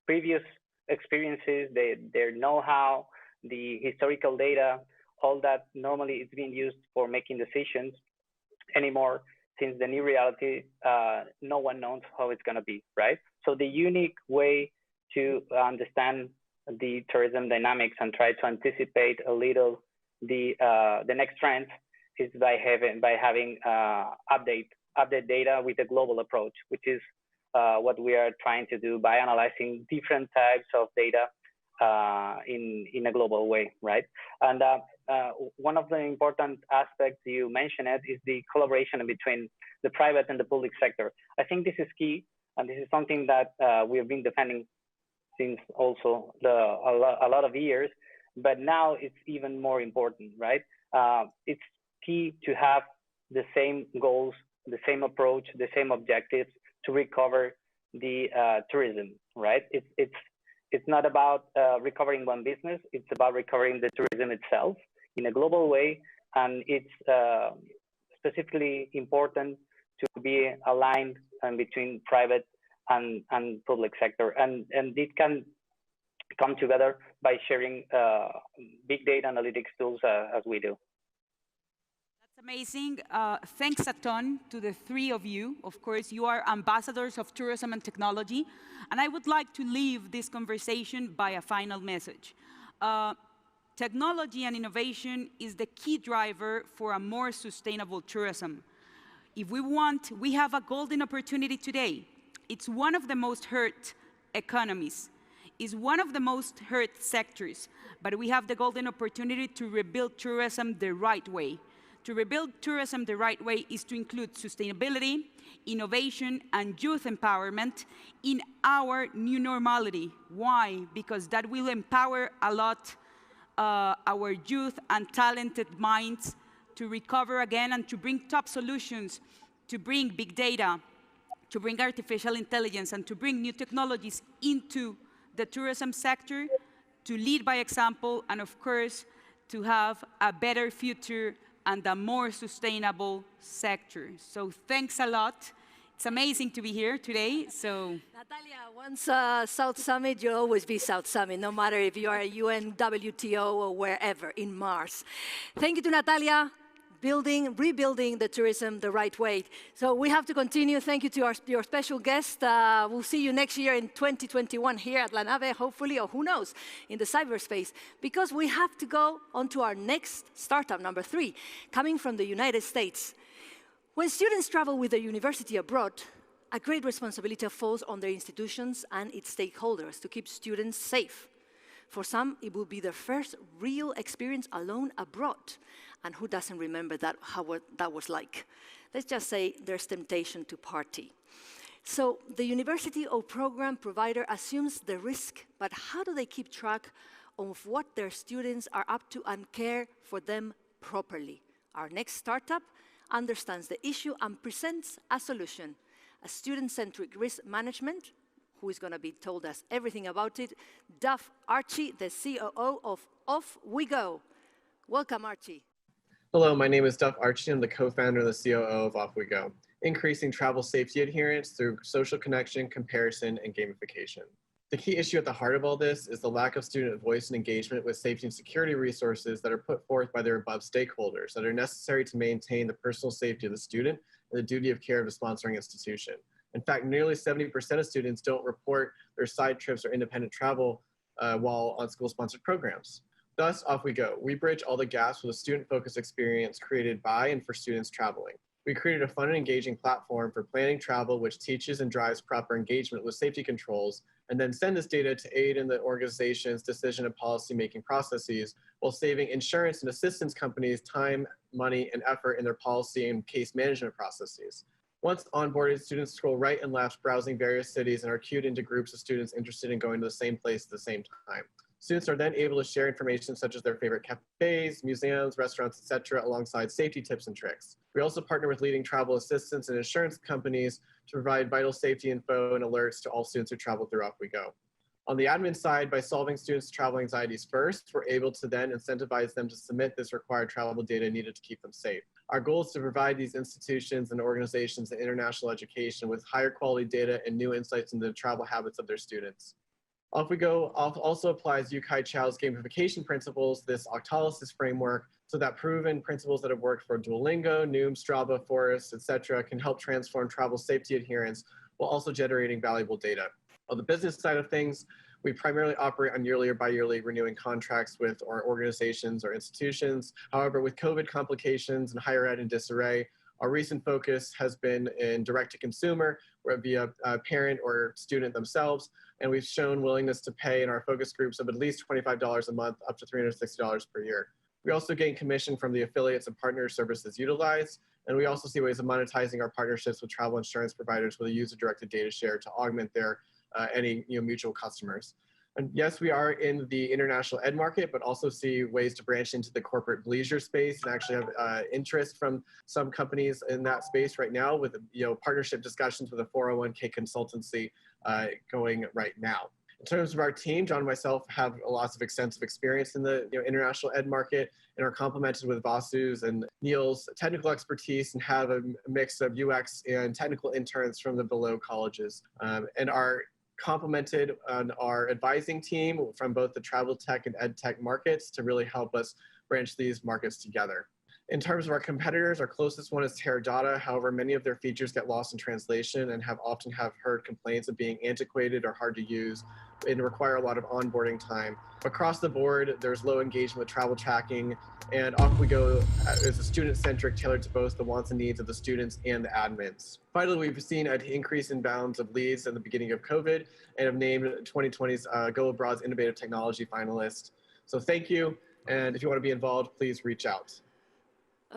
previous experiences, their know-how, the historical data, all that normally is being used for making decisions anymore, since the new reality, no one knows how it's going to be, right? So the unique way to understand the tourism dynamics and try to anticipate a little the next trends is by having update data with a global approach, which is what we are trying to do by analyzing different types of data in a global way, right? And one of the important aspects you mentioned is the collaboration between the private and the public sector. I think this is key, and this is something that we have been defending since also a lot of years, but now it's even more important, right? It's key to have the same goals, the same approach, the same objectives to recover the tourism, right? It's not about recovering one business, it's about recovering the tourism itself in a global way, and it's specifically important to be aligned between private and public sector, and it can come together by sharing big data analytics tools as we do. That's amazing. Thanks a ton to the three of you. Of course, you are ambassadors of tourism and technology, and I would like to leave this conversation by a final message. Technology and innovation is the key driver for a more sustainable tourism. If we have a golden opportunity today. It's one of the most hurt economies. It's one of the most hurt sectors, but we have the golden opportunity to rebuild tourism the right way. To rebuild tourism the right way is to include sustainability, innovation, and youth empowerment in our new normality. Why? Because that will empower a lot our youth and talented minds to recover again and to bring top solutions, to bring big data, to bring artificial intelligence, and to bring new technologies into the tourism sector, to lead by example, and of course, to have a better future and a more sustainable sector. So thanks a lot. It's amazing to be here today. So Natalia, once South Summit, you'll always be South Summit, no matter if you are at UN, WTO, or wherever in Mars. Thank you to Natalia. Rebuilding the tourism the right way. So we have to continue. Thank you to your special guest. We'll see you next year in 2021 here at La Nave, hopefully, or who knows, in the cyberspace, because we have to go on to our next startup, number 3, coming from the United States. When students travel with a university abroad, a great responsibility falls on their institutions and its stakeholders to keep students safe. For some, it will be their first real experience alone abroad. And who doesn't remember how that was like? Let's just say there's temptation to party. So the university or program provider assumes the risk, but how do they keep track of what their students are up to and care for them properly? Our next startup understands the issue and presents a solution, a student-centric risk management, who is going to be told us everything about it, Duff Archie, the COO of Off We Go. Welcome, Archie. Hello, my name is Duff Archie. I'm the co-founder and the COO of Off We Go, increasing travel safety adherence through social connection, comparison, and gamification. The key issue at the heart of all this is the lack of student voice and engagement with safety and security resources that are put forth by their above stakeholders that are necessary to maintain the personal safety of the student and the duty of care of the sponsoring institution. In fact, nearly 70% of students don't report their side trips or independent travel while on school-sponsored programs. Thus, Off We Go. We bridge all the gaps with a student-focused experience created by and for students traveling. We created a fun and engaging platform for planning travel, which teaches and drives proper engagement with safety controls, and then send this data to aid in the organization's decision and policy-making processes while saving insurance and assistance companies time, money, and effort in their policy and case management processes. Once onboarded, students scroll right and left, browsing various cities and are queued into groups of students interested in going to the same place at the same time. Students are then able to share information such as their favorite cafes, museums, restaurants, etc., alongside safety tips and tricks. We also partner with leading travel assistance and insurance companies to provide vital safety info and alerts to all students who travel through Off We Go. On the admin side, by solving students' travel anxieties first, we're able to then incentivize them to submit this required travel data needed to keep them safe. Our goal is to provide these institutions and organizations in international education with higher quality data and new insights into the travel habits of their students. Off We Go also applies Yu Kai Chow's gamification principles, this octalysis framework, so that proven principles that have worked for Duolingo, Noom, Strava, Forest, etc., can help transform travel safety adherence while also generating valuable data. On the business side of things, we primarily operate on yearly or bi-yearly renewing contracts with our organizations or institutions. However, with COVID complications and higher ed in disarray, our recent focus has been in direct-to-consumer, via parent or student themselves, and we've shown willingness to pay in our focus groups of at least $25 a month, up to $360 per year. We also gain commission from the affiliates and partner services utilized, and we also see ways of monetizing our partnerships with travel insurance providers with a user-directed data share to augment their any mutual customers. And yes, we are in the international ed market, but also see ways to branch into the corporate leisure space and actually have interest from some companies in that space right now with partnership discussions with a 401k consultancy going right now. In terms of our team, John and myself have lots of extensive experience in the international ed market and are complemented with Vasu's and Neil's technical expertise and have a mix of UX and technical interns from the below colleges and are complemented on our advising team from both the travel tech and ed tech markets to really help us branch these markets together. In terms of our competitors, our closest one is Teradata. However, many of their features get lost in translation and often have heard complaints of being antiquated or hard to use and require a lot of onboarding time. Across the board, there's low engagement with travel tracking, and Off We Go is a student-centric, tailored to both the wants and needs of the students and the admins. Finally, we've seen an increase in bounds of leads in the beginning of COVID and have named 2020's Go Abroad's Innovative Technology finalist. So thank you, and if you want to be involved, please reach out.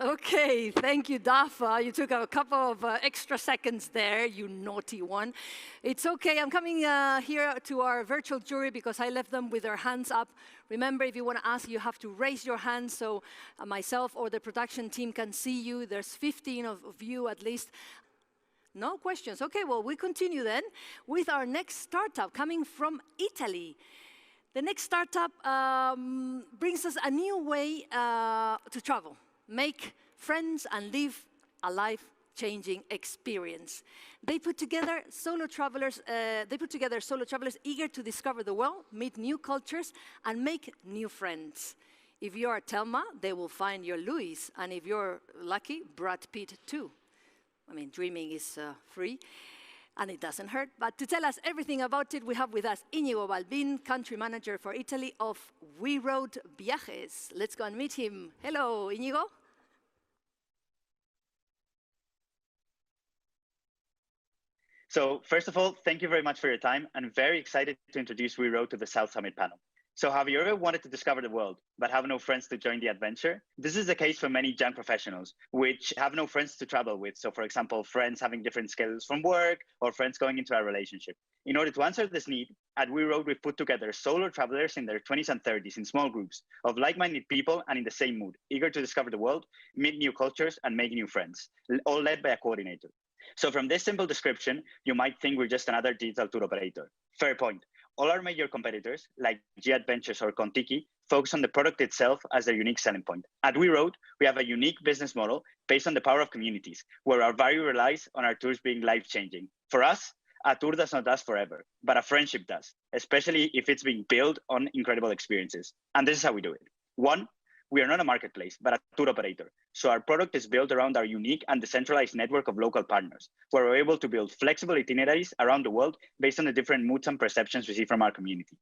Okay, thank you, Dafa. You took a couple of extra seconds there, you naughty one. It's okay, I'm coming here to our virtual jury because I left them with their hands up. Remember, if you want to ask, you have to raise your hand so myself or the production team can see you. There's 15 of you at least. No questions. Okay, well, we continue then with our next startup coming from Italy. The next startup brings us a new way to travel. Make friends and live a life-changing experience. They put together solo travelers. Eager to discover the world, meet new cultures, and make new friends. If you are Thelma, they will find your Louis, and if you're lucky, Brad Pitt too. I mean, dreaming is free, and it doesn't hurt. But to tell us everything about it, we have with us Íñigo Balbín, country manager for Italy of We Road Viajes. Let's go and meet him. Hello, Íñigo. So first of all, thank you very much for your time. I'm very excited to introduce We Road to the South Summit panel. So have you ever wanted to discover the world, but have no friends to join the adventure? This is the case for many young professionals, which have no friends to travel with. So for example, friends having different schedules from work or friends going into a relationship. In order to answer this need, at We Road, we've put together solo travelers in their 20s and 30s in small groups of like-minded people and in the same mood, eager to discover the world, meet new cultures, and make new friends, all led by a coordinator. So from this simple description, you might think we're just another digital tour operator. Fair point. All our major competitors, like G Adventures or Contiki, focus on the product itself as their unique selling point. At We Rode, we have a unique business model based on the power of communities, where our value relies on our tours being life-changing. For us, a tour does not last forever, but a friendship does, especially if it's being built on incredible experiences. And this is how we do it. One, we are not a marketplace, but a tour operator. So our product is built around our unique and decentralized network of local partners, where we're able to build flexible itineraries around the world based on the different moods and perceptions we see from our community.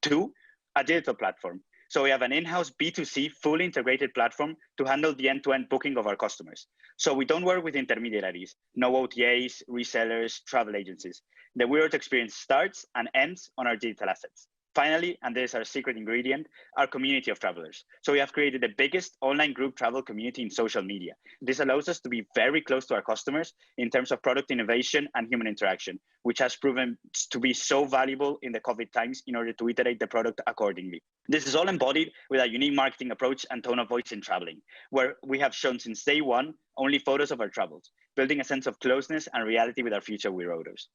Two, a digital platform. So we have an in-house B2C fully integrated platform to handle the end-to-end booking of our customers. So we don't work with intermediaries, no OTAs, resellers, travel agencies. The We Rode experience starts and ends on our digital assets. Finally, and this is our secret ingredient, our community of travelers. So we have created the biggest online group travel community in social media. This allows us to be very close to our customers in terms of product innovation and human interaction, which has proven to be so valuable in the COVID times in order to iterate the product accordingly. This is all embodied with a unique marketing approach and tone of voice in traveling, where we have shown since day one only photos of our travels, building a sense of closeness and reality with our future We Roders.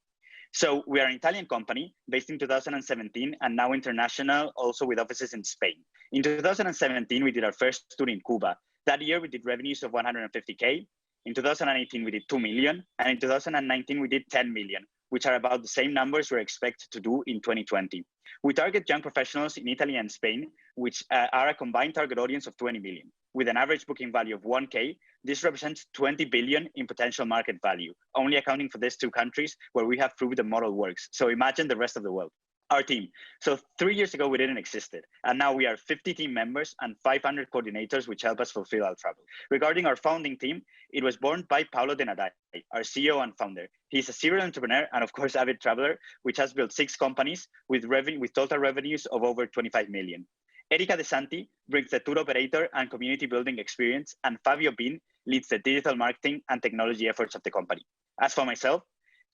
So we are an Italian company based in 2017 and now international, also with offices in Spain. In 2017, we did our first tour in Cuba. That year, we did revenues of 150K. In 2018, we did 2 million. And in 2019, we did 10 million, which are about the same numbers we're expected to do in 2020. We target young professionals in Italy and Spain, which are a combined target audience of 20 million. With an average booking value of 1K, this represents 20 billion in potential market value, only accounting for these two countries where we have proved the model works. So imagine the rest of the world. Our team. So 3 years ago, we didn't exist. And now we are 50 team members and 500 coordinators, which help us fulfill our travel. Regarding our founding team, it was born by Paolo De Nadai, our CEO and founder. He's a serial entrepreneur and of course, avid traveler, which has built 6 companies with total revenues of over 25 million. Erika De Santi brings the tour operator and community building experience, and Fabio Bin leads the digital marketing and technology efforts of the company. As for myself,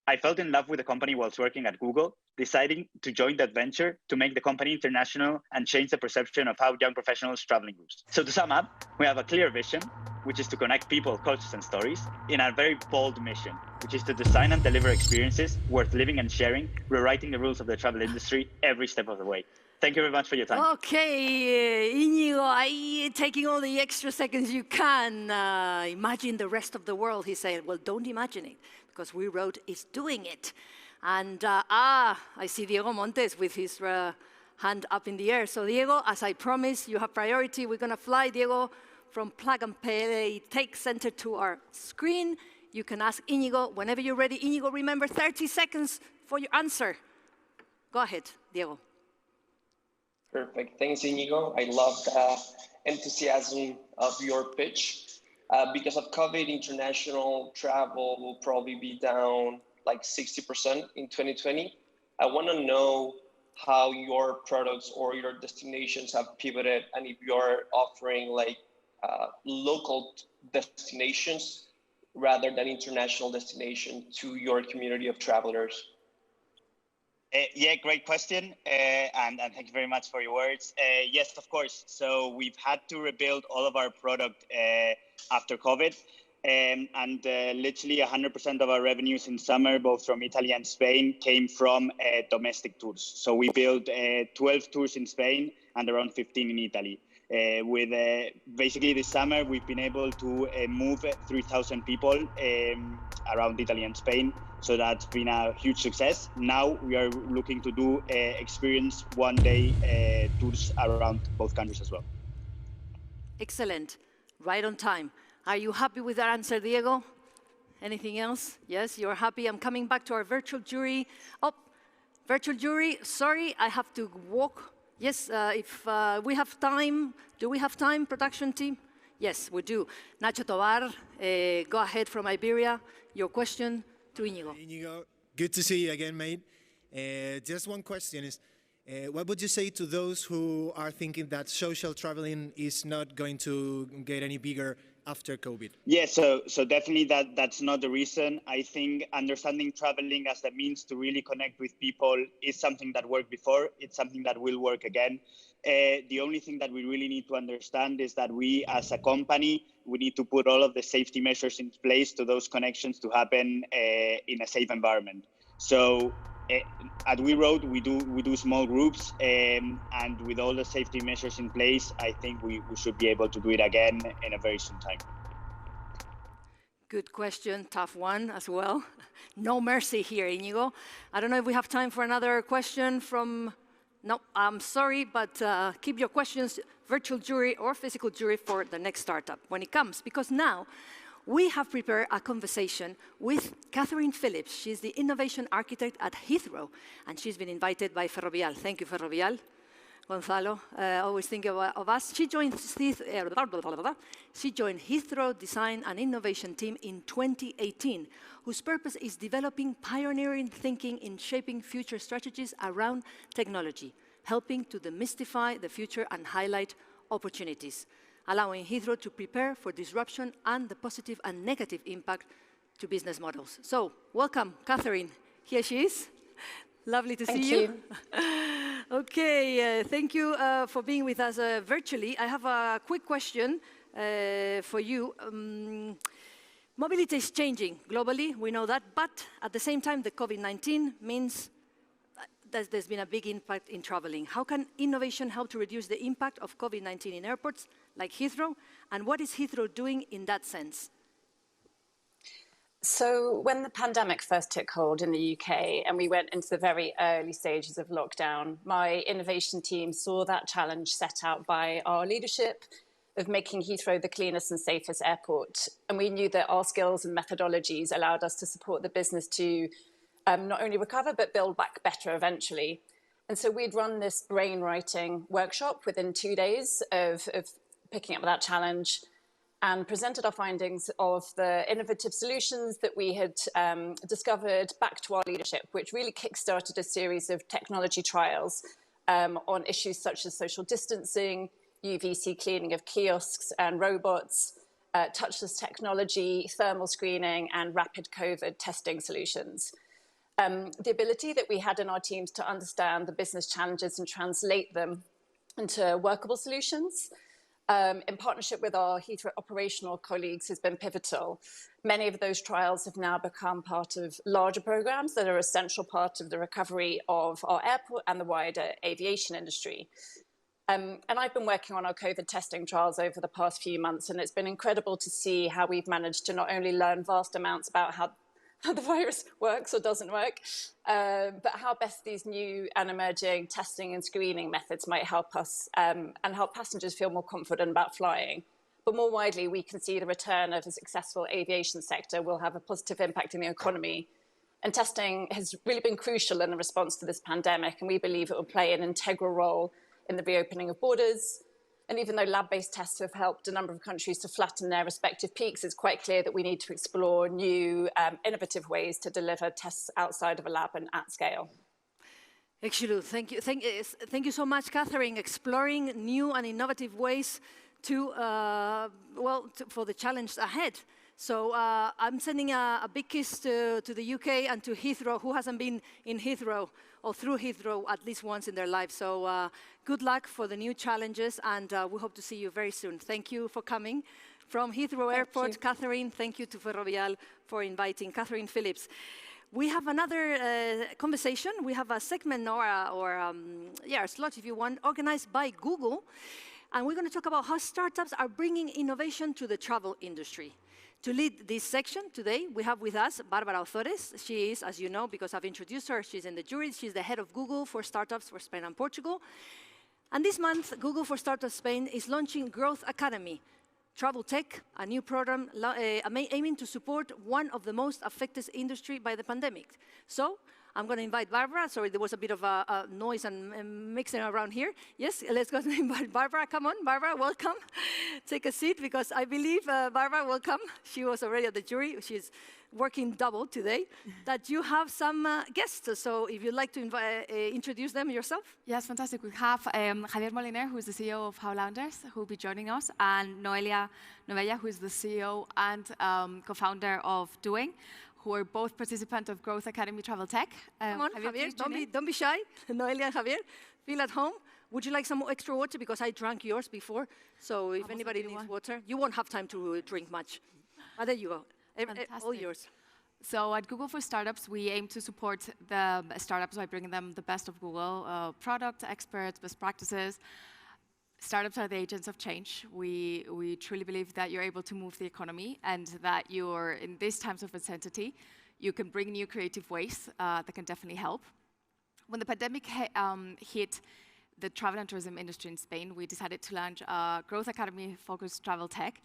I fell in love with the company whilst working at Google, deciding to join the adventure to make the company international and change the perception of how young professionals traveling moves. So to sum up, we have a clear vision, which is to connect people, cultures, and stories, in a very bold mission, which is to design and deliver experiences worth living and sharing, rewriting the rules of the travel industry every step of the way. Thank you very much for your time. Okay, Inigo, taking all the extra seconds you can. Imagine the rest of the world, he said. Well, don't imagine it, because We Rode is doing it. And I see Diego Montes with his hand up in the air. So Diego, as I promised, you have priority. We're going to fly, Diego, from Plug and Play Take Center to our screen. You can ask Inigo whenever you're ready. Inigo, remember 30 seconds for your answer. Go ahead, Diego. Perfect. Thanks, Inigo. I love the enthusiasm of your pitch. Because of COVID, international travel will probably be down like 60% in 2020. I want to know how your products or your destinations have pivoted, and if you're offering like local destinations rather than international destinations to your community of travelers. Yeah, great question. And thank you very much for your words. Yes, of course. So we've had to rebuild all of our product after COVID. And literally 100% of our revenues in summer, both from Italy and Spain, came from domestic tours. So we built 12 tours in Spain and around 15 in Italy. With basically this summer, we've been able to move 3,000 people around Italy and Spain. So that's been a huge success. Now we are looking to do experience one-day tours around both countries as well. Excellent. Right on time. Are you happy with that answer, Diego? Anything else? Yes, you're happy. I'm coming back to our virtual jury. Oh, virtual jury, sorry, I have to walk. Yes, if we have time, do we have time, production team? Yes, we do. Nacho Tovar, go ahead from Iberia. Your question to Inigo. Inigo, good to see you again, mate. Just one question is, what would you say to those who are thinking that social traveling is not going to get any bigger after COVID? Yeah, so definitely that's not the reason. I think understanding traveling as a means to really connect with people is something that worked before. It's something that will work again. The only thing that we really need to understand is that we as a company, we need to put all of the safety measures in place to those connections to happen in a safe environment. So at We Road, we do small groups, and with all the safety measures in place, I think we should be able to do it again in a very soon time. Good question, tough one as well. No mercy here, Inigo. I don't know if we have time for another question from, no, I'm sorry, but keep your questions, virtual jury or physical jury, for the next startup when it comes, because now we have prepared a conversation with Catherine Phillips. She's the innovation architect at Heathrow, and she's been invited by Ferrovial. Thank you, Ferrovial. Gonzalo, always think of us. She joined Heathrow Design and Innovation Team in 2018, whose purpose is developing pioneering thinking in shaping future strategies around technology, helping to demystify the future and highlight opportunities, allowing Heathrow to prepare for disruption and the positive and negative impact to business models. So, welcome, Catherine. Here she is. Lovely to see you. Okay, thank you for being with us virtually. I have a quick question for you. Mobility is changing globally, we know that, but at the same time, the COVID-19 means that there's been a big impact in traveling. How can innovation help to reduce the impact of COVID-19 in airports like Heathrow? And what is Heathrow doing in that sense? So when the pandemic first took hold in the UK and we went into the very early stages of lockdown, my innovation team saw that challenge set out by our leadership of making Heathrow the cleanest and safest airport. And we knew that our skills and methodologies allowed us to support the business to not only recover, but build back better eventually. And so we'd run this brainwriting workshop within 2 days of picking up that challenge, and presented our findings of the innovative solutions that we had discovered back to our leadership, which really kickstarted a series of technology trials on issues such as social distancing, UVC cleaning of kiosks and robots, touchless technology, thermal screening, and rapid COVID testing solutions. The ability that we had in our teams to understand the business challenges and translate them into workable solutions in partnership with our Heathrow operational colleagues has been pivotal. Many of those trials have now become part of larger programs that are an essential part of the recovery of our airport and the wider aviation industry. And I've been working on our COVID testing trials over the past few months, and it's been incredible to see how we've managed to not only learn vast amounts about how the virus works or doesn't work, but how best these new and emerging testing and screening methods might help us and help passengers feel more confident about flying. But more widely, we can see the return of a successful aviation sector will have a positive impact in the economy. And testing has really been crucial in the response to this pandemic, and we believe it will play an integral role in the reopening of borders. And even though lab-based tests have helped a number of countries to flatten their respective peaks, it's quite clear that we need to explore new, innovative ways to deliver tests outside of a lab and at scale. Excellent. Thank you. Thank you so much, Catherine. Exploring new and innovative ways to, for the challenge ahead. So I'm sending a big kiss to the UK and to Heathrow. Who hasn't been in Heathrow or through Heathrow at least once in their life? So good luck for the new challenges, and we hope to see you very soon. Thank you for coming. From Heathrow Airport, Catherine, thank you to Ferrovial for inviting Catherine Phillips. We have another conversation. We have a segment or a slot, if you want, organized by Google. And we're going to talk about how startups are bringing innovation to the travel industry. To lead this section today, we have with us Barbara Ozores. She is, as you know, because I've introduced her, she's in the jury. She's the head of Google for Startups for Spain and Portugal. And this month, Google for Startups Spain is launching Growth Academy, Travel Tech, a new program aiming to support one of the most affected industry by the pandemic. So I'm going to invite Barbara. Sorry, there was a bit of a noise and mixing around here. Yes, let's go and invite Barbara. Come on, Barbara, welcome. Take a seat, because I believe, Barbara, welcome. She was already at the jury. She's working double today. That you have some guests. So if you'd like to introduce them yourself. Yes, fantastic. We have Javier Moliner, who is the CEO of Howlanders, who will be joining us, and Noelia Novella, who is the CEO and co-founder of Doing, who are both participants of Growth Academy Travel Tech. Come on, Javier, don't be shy. Noelia and Javier, feel at home. Would you like some extra water? Because I drank yours before. So if anybody needs water, you won't have time to drink much. There you go. All yours. So at Google for Startups, we aim to support the startups by bringing them the best of Google, product experts, best practices. Startups are the agents of change. We truly believe that you're able to move the economy and that you're, in these times of uncertainty, you can bring new creative ways that can definitely help. When the pandemic hit the travel and tourism industry in Spain, we decided to launch a growth academy-focused travel tech,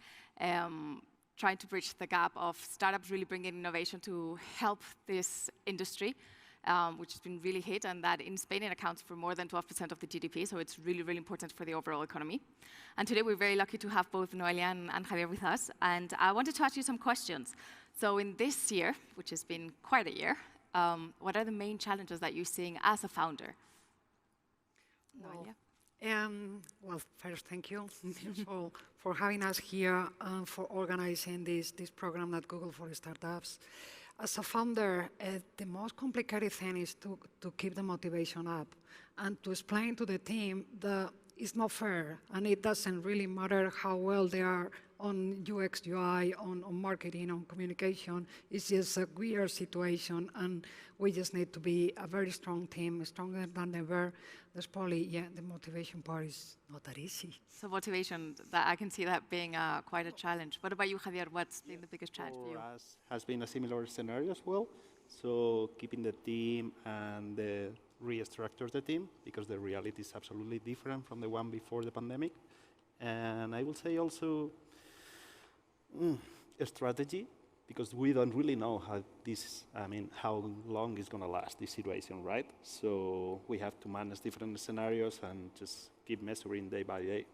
trying to bridge the gap of startups really bringing innovation to help this industry, which has been really hit, and that in Spain it accounts for more than 12% of the GDP, so it's really, really important for the overall economy. And today we're very lucky to have both Noelia and Javier with us, and I wanted to ask you some questions. So in this year, which has been quite a year, what are the main challenges that you're seeing as a founder? Well, first, thank you for having us here and for organizing this program at Google for Startups. As a founder, the most complicated thing is to keep the motivation up and to explain to the team that it's not fair and it doesn't really matter how well they are on UX, UI, on marketing, on communication. It's just a weird situation, and we just need to be a very strong team, stronger than ever. There's probably, the motivation part is not that easy. So motivation, I can see that being quite a challenge. What about you, Javier? What's been the biggest challenge for you? For us, has been a similar scenario as well. So keeping the team and restructure the team, because the reality is absolutely different from the one before the pandemic. And I will say also a strategy, because we don't really know how long it's going to last, this situation, right? So we have to manage different scenarios and just keep measuring day by day.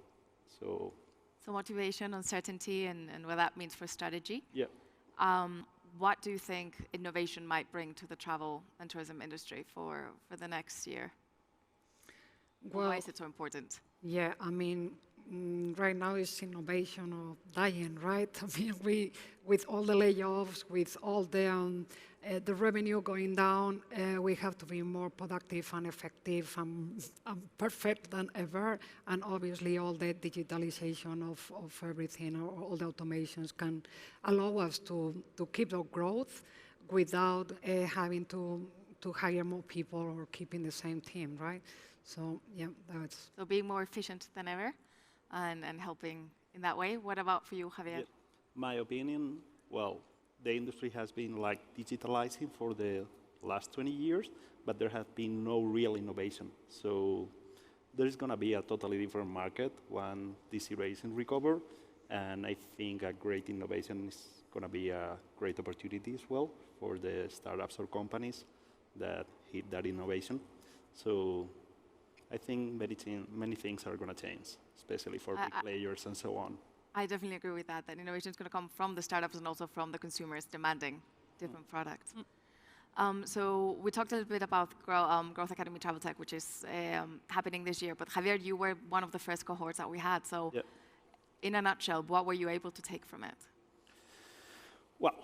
So motivation, uncertainty, and what that means for strategy. Yeah. What do you think innovation might bring to the travel and tourism industry for the next year? Well, why is it so important? Yeah, I mean, right now it's innovation or dying, right? I mean, with all the layoffs, with all the revenue going down, we have to be more productive and effective and perfect than ever. And obviously, all the digitalization of everything, or all the automations can allow us to keep the growth without having to hire more people or keeping the same team, right? So yeah, that's... So being more efficient than ever and helping in that way. What about for you, Javier? Yeah. My opinion, well, the industry has been like digitalizing for the last 20 years, but there has been no real innovation. So there's going to be a totally different market when this situation recovers, and I think a great innovation is going to be a great opportunity as well for the startups or companies that hit that innovation. So I think many things are going to change, especially for big players and so on. I definitely agree with that innovation is going to come from the startups and also from the consumers demanding different products. So we talked a little bit about Growth Academy Travel Tech, which is happening this year. But Javier, you were one of the first cohorts that we had. So in a nutshell, what were you able to take from it? Well,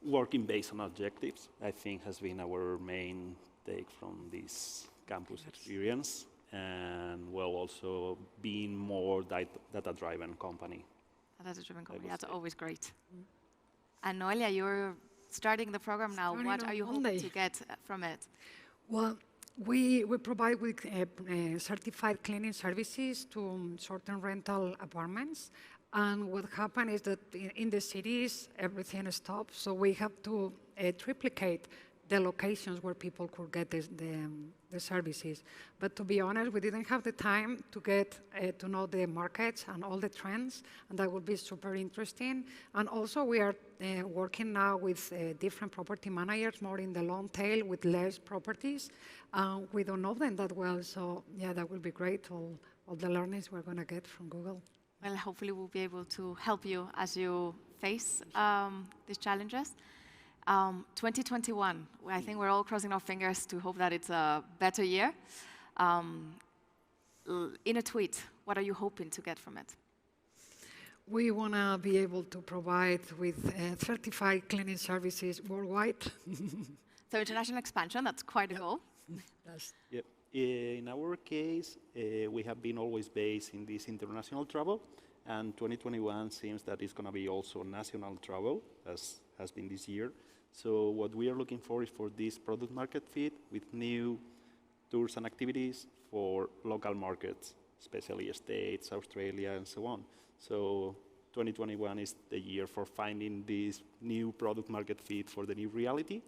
working based on objectives, I think, has been our main take from this campus experience. And well, also being more data-driven company. A data-driven company, that's always great. And Noelia, you're starting the program now. What are you hoping to get from it? Well, we provide with certified cleaning services to certain rental apartments. And what happened is that in the cities, everything stopped. So we have to triplicate the locations where people could get the services. But to be honest, we didn't have the time to get to know the markets and all the trends, and that would be super interesting. And also we are working now with different property managers, more in the long tail with less properties. We don't know them that well, so yeah, that will be great, all the learnings we're going to get from Google. Well, hopefully we'll be able to help you as you face these challenges. 2021, I think we're all crossing our fingers to hope that it's a better year. In a tweet, what are you hoping to get from it? We want to be able to provide with certified cleaning services worldwide. So international expansion, that's quite a goal. Yep. In our case, we have been always based in this international travel, and 2021 seems that it's going to be also national travel, as has been this year. So what we are looking for is for this product market fit with new tours and activities for local markets, especially States, Australia, and so on. So 2021 is the year for finding this new product market fit for the new reality.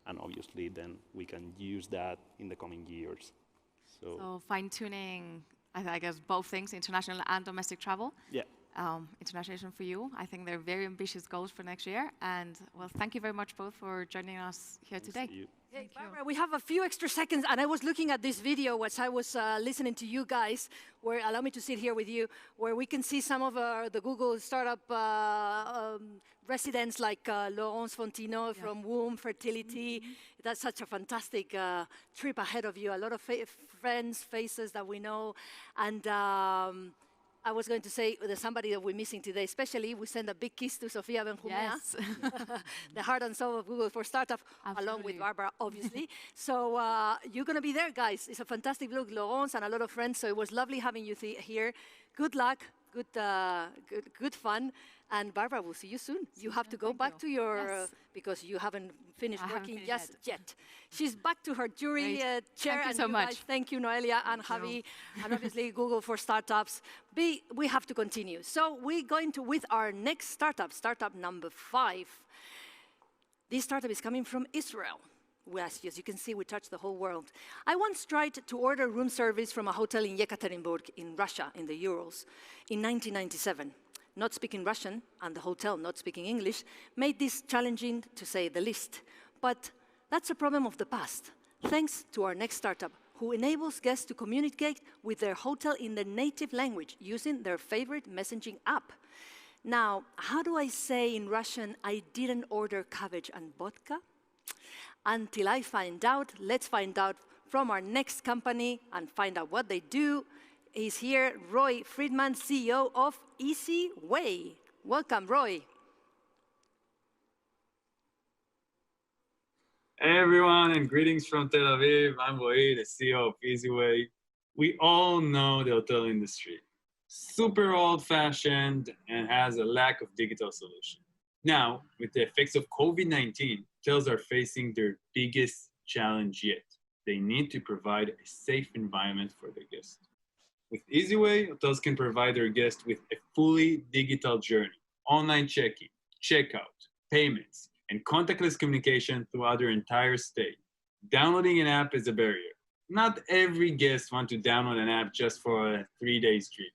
And obviously, then we can use that in the coming years. So fine-tuning, I guess, both things, international and domestic travel. Yeah. International for you. I think they're very ambitious goals for next year. And well, thank you very much both for joining us here today. Hey, Barbara, we have a few extra seconds, and I was looking at this video as I was listening to you guys, where, allow me to sit here with you, where we can see some of the Google startup residents like Laurence Fontino from Womb Fertility. That's such a fantastic trip ahead of you. A lot of friends, faces that we know. And I was going to say there's somebody that we're missing today, especially we send a big kiss to Sofia Benjumea, Yes. the heart and soul of Google for Startup, along with Barbara, obviously. So you're going to be there, guys. It's a fantastic look, Laurence and a lot of friends. So it was lovely having you here. Good luck, good fun. And Barbara, we'll see you soon. You have to go back to your, because you haven't finished working just yet. She's back to her jury chair. Thank you so much. Guys, thank you, Noelia and Javi, and obviously Google for Startups. We have to continue. So we're going to, with our next startup number 5. This startup is coming from Israel. As you can see, we touch the whole world. I once tried to order room service from a hotel in Yekaterinburg in Russia, in the Urals, in 1997. Not speaking Russian, and the hotel not speaking English, made this challenging, to say the least. But that's a problem of the past, thanks to our next startup, who enables guests to communicate with their hotel in their native language, using their favorite messaging app. Now, how do I say in Russian, I didn't order cabbage and vodka? Until I find out, let's find out from our next company and find out what they do. He's here, Roy Friedman, CEO of Easy Way. Welcome, Roy. Hey everyone, and greetings from Tel Aviv. I'm Roy, the CEO of Easy Way. We all know the hotel industry. Super old-fashioned and has a lack of digital solution. Now, with the effects of COVID-19, hotels are facing their biggest challenge yet. They need to provide a safe environment for their guests. With Easy Way, hotels can provide their guests with a fully digital journey, online check-in, checkout, payments, and contactless communication throughout their entire stay. Downloading an app is a barrier. Not every guest wants to download an app just for a 3-day trip.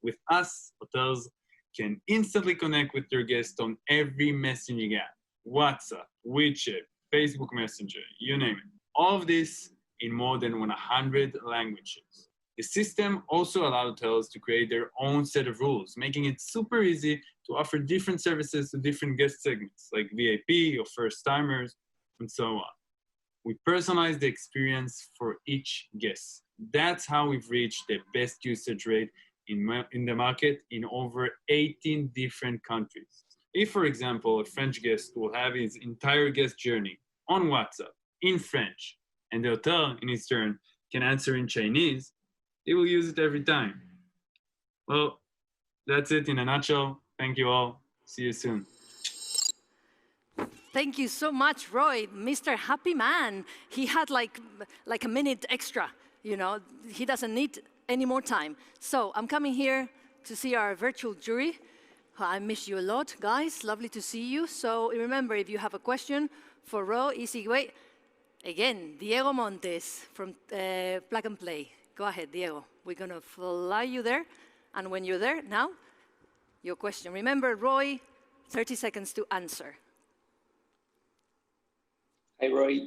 With us, hotels can instantly connect with their guests on every messaging app, WhatsApp, WeChat, Facebook Messenger, you name it. All of this in more than 100 languages. The system also allows hotels to create their own set of rules, making it super easy to offer different services to different guest segments, like VIP or first-timers, and so on. We personalize the experience for each guest. That's how we've reached the best usage rate in the market in over 18 different countries. If, for example, a French guest will have his entire guest journey on WhatsApp in French, and the hotel, in its turn, can answer in Chinese, he will use it every time. Well, that's it in a nutshell. Thank you all. See you soon. Thank you so much, Roy. Mr. Happy Man. He had like a minute extra, you know. He doesn't need any more time. So I'm coming here to see our virtual jury. I miss you a lot, guys. Lovely to see you. So remember, if you have a question for Roy, Easy Way, again, Diego Montes from Plug and Play. Go ahead, Diego. We're going to fly you there. And when you're there, now, your question. Remember, Roy, 30 seconds to answer. Hi, Roy.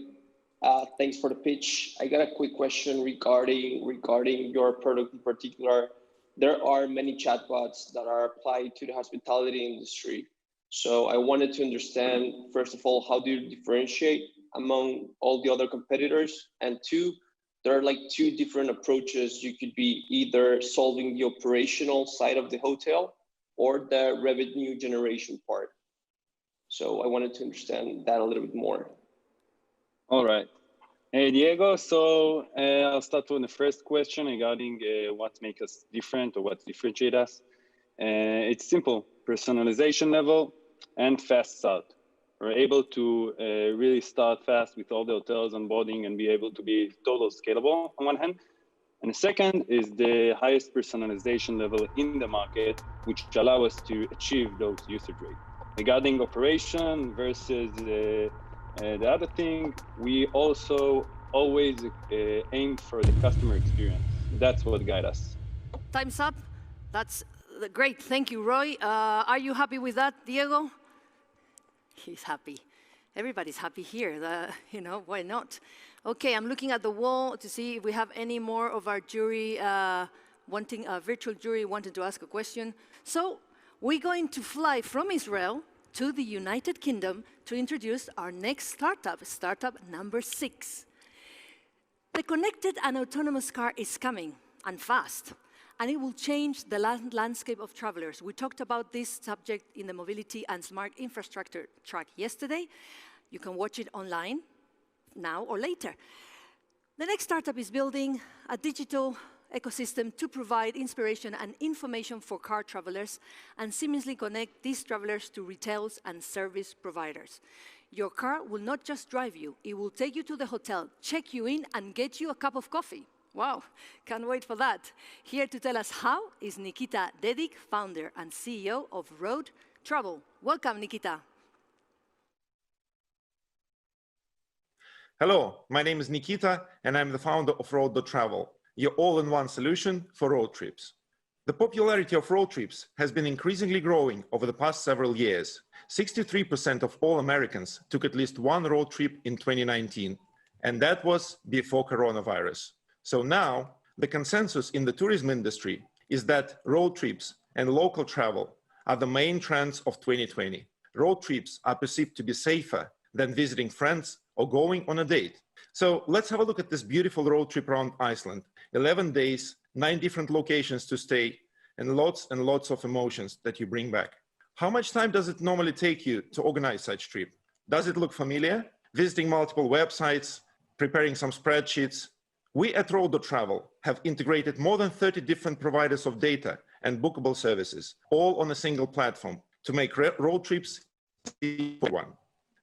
Thanks for the pitch. I got a quick question regarding your product in particular. There are many chatbots that are applied to the hospitality industry. So I wanted to understand, first of all, how do you differentiate among all the other competitors? And 2, there are like 2 different approaches. You could be either solving the operational side of the hotel or the revenue generation part. So I wanted to understand that a little bit more. All right. Hey, Diego. So I'll start with the first question regarding what makes us different or what differentiates us. It's simple: personalization level and fast start. we're able to really start fast with all the hotels onboarding and be able to be total scalable on one hand. And the second is the highest personalization level in the market, which allow us to achieve those usage rates. Regarding operation versus the other thing, we also always aim for the customer experience. That's what guides us. Time's up. That's great. Thank you, Roy. Are you happy with that, Diego? He's happy. Everybody's happy here. You know, why not? Okay, I'm looking at the wall to see if we have any more of our jury virtual jury wanting to ask a question. So we're going to fly from Israel to the United Kingdom to introduce our next startup, startup number 6. The connected and autonomous car is coming, and fast, and it will change the landscape of travelers. We talked about this subject in the Mobility and Smart Infrastructure track yesterday. You can watch it online, now or later. The next startup is building a digital ecosystem to provide inspiration and information for car travelers and seamlessly connect these travelers to retailers and service providers. Your car will not just drive you, it will take you to the hotel, check you in, and get you a cup of coffee. Wow, can't wait for that. Here to tell us how is Nikita Dedic, founder and CEO of Road Travel. Welcome, Nikita. Hello, my name is Nikita, and I'm the founder of Road Travel, your all-in-one solution for road trips. The popularity of road trips has been increasingly growing over the past several years. 63% of all Americans took at least one road trip in 2019, and that was before coronavirus. So now, the consensus in the tourism industry is that road trips and local travel are the main trends of 2020. Road trips are perceived to be safer than visiting friends or going on a date. So let's have a look at this beautiful road trip around Iceland. 11 days, 9 different locations to stay, and lots of emotions that you bring back. How much time does it normally take you to organize such trip? Does it look familiar? Visiting multiple websites, preparing some spreadsheets? We at Road Travel have integrated more than 30 different providers of data and bookable services, all on a single platform to make road trips easy for one.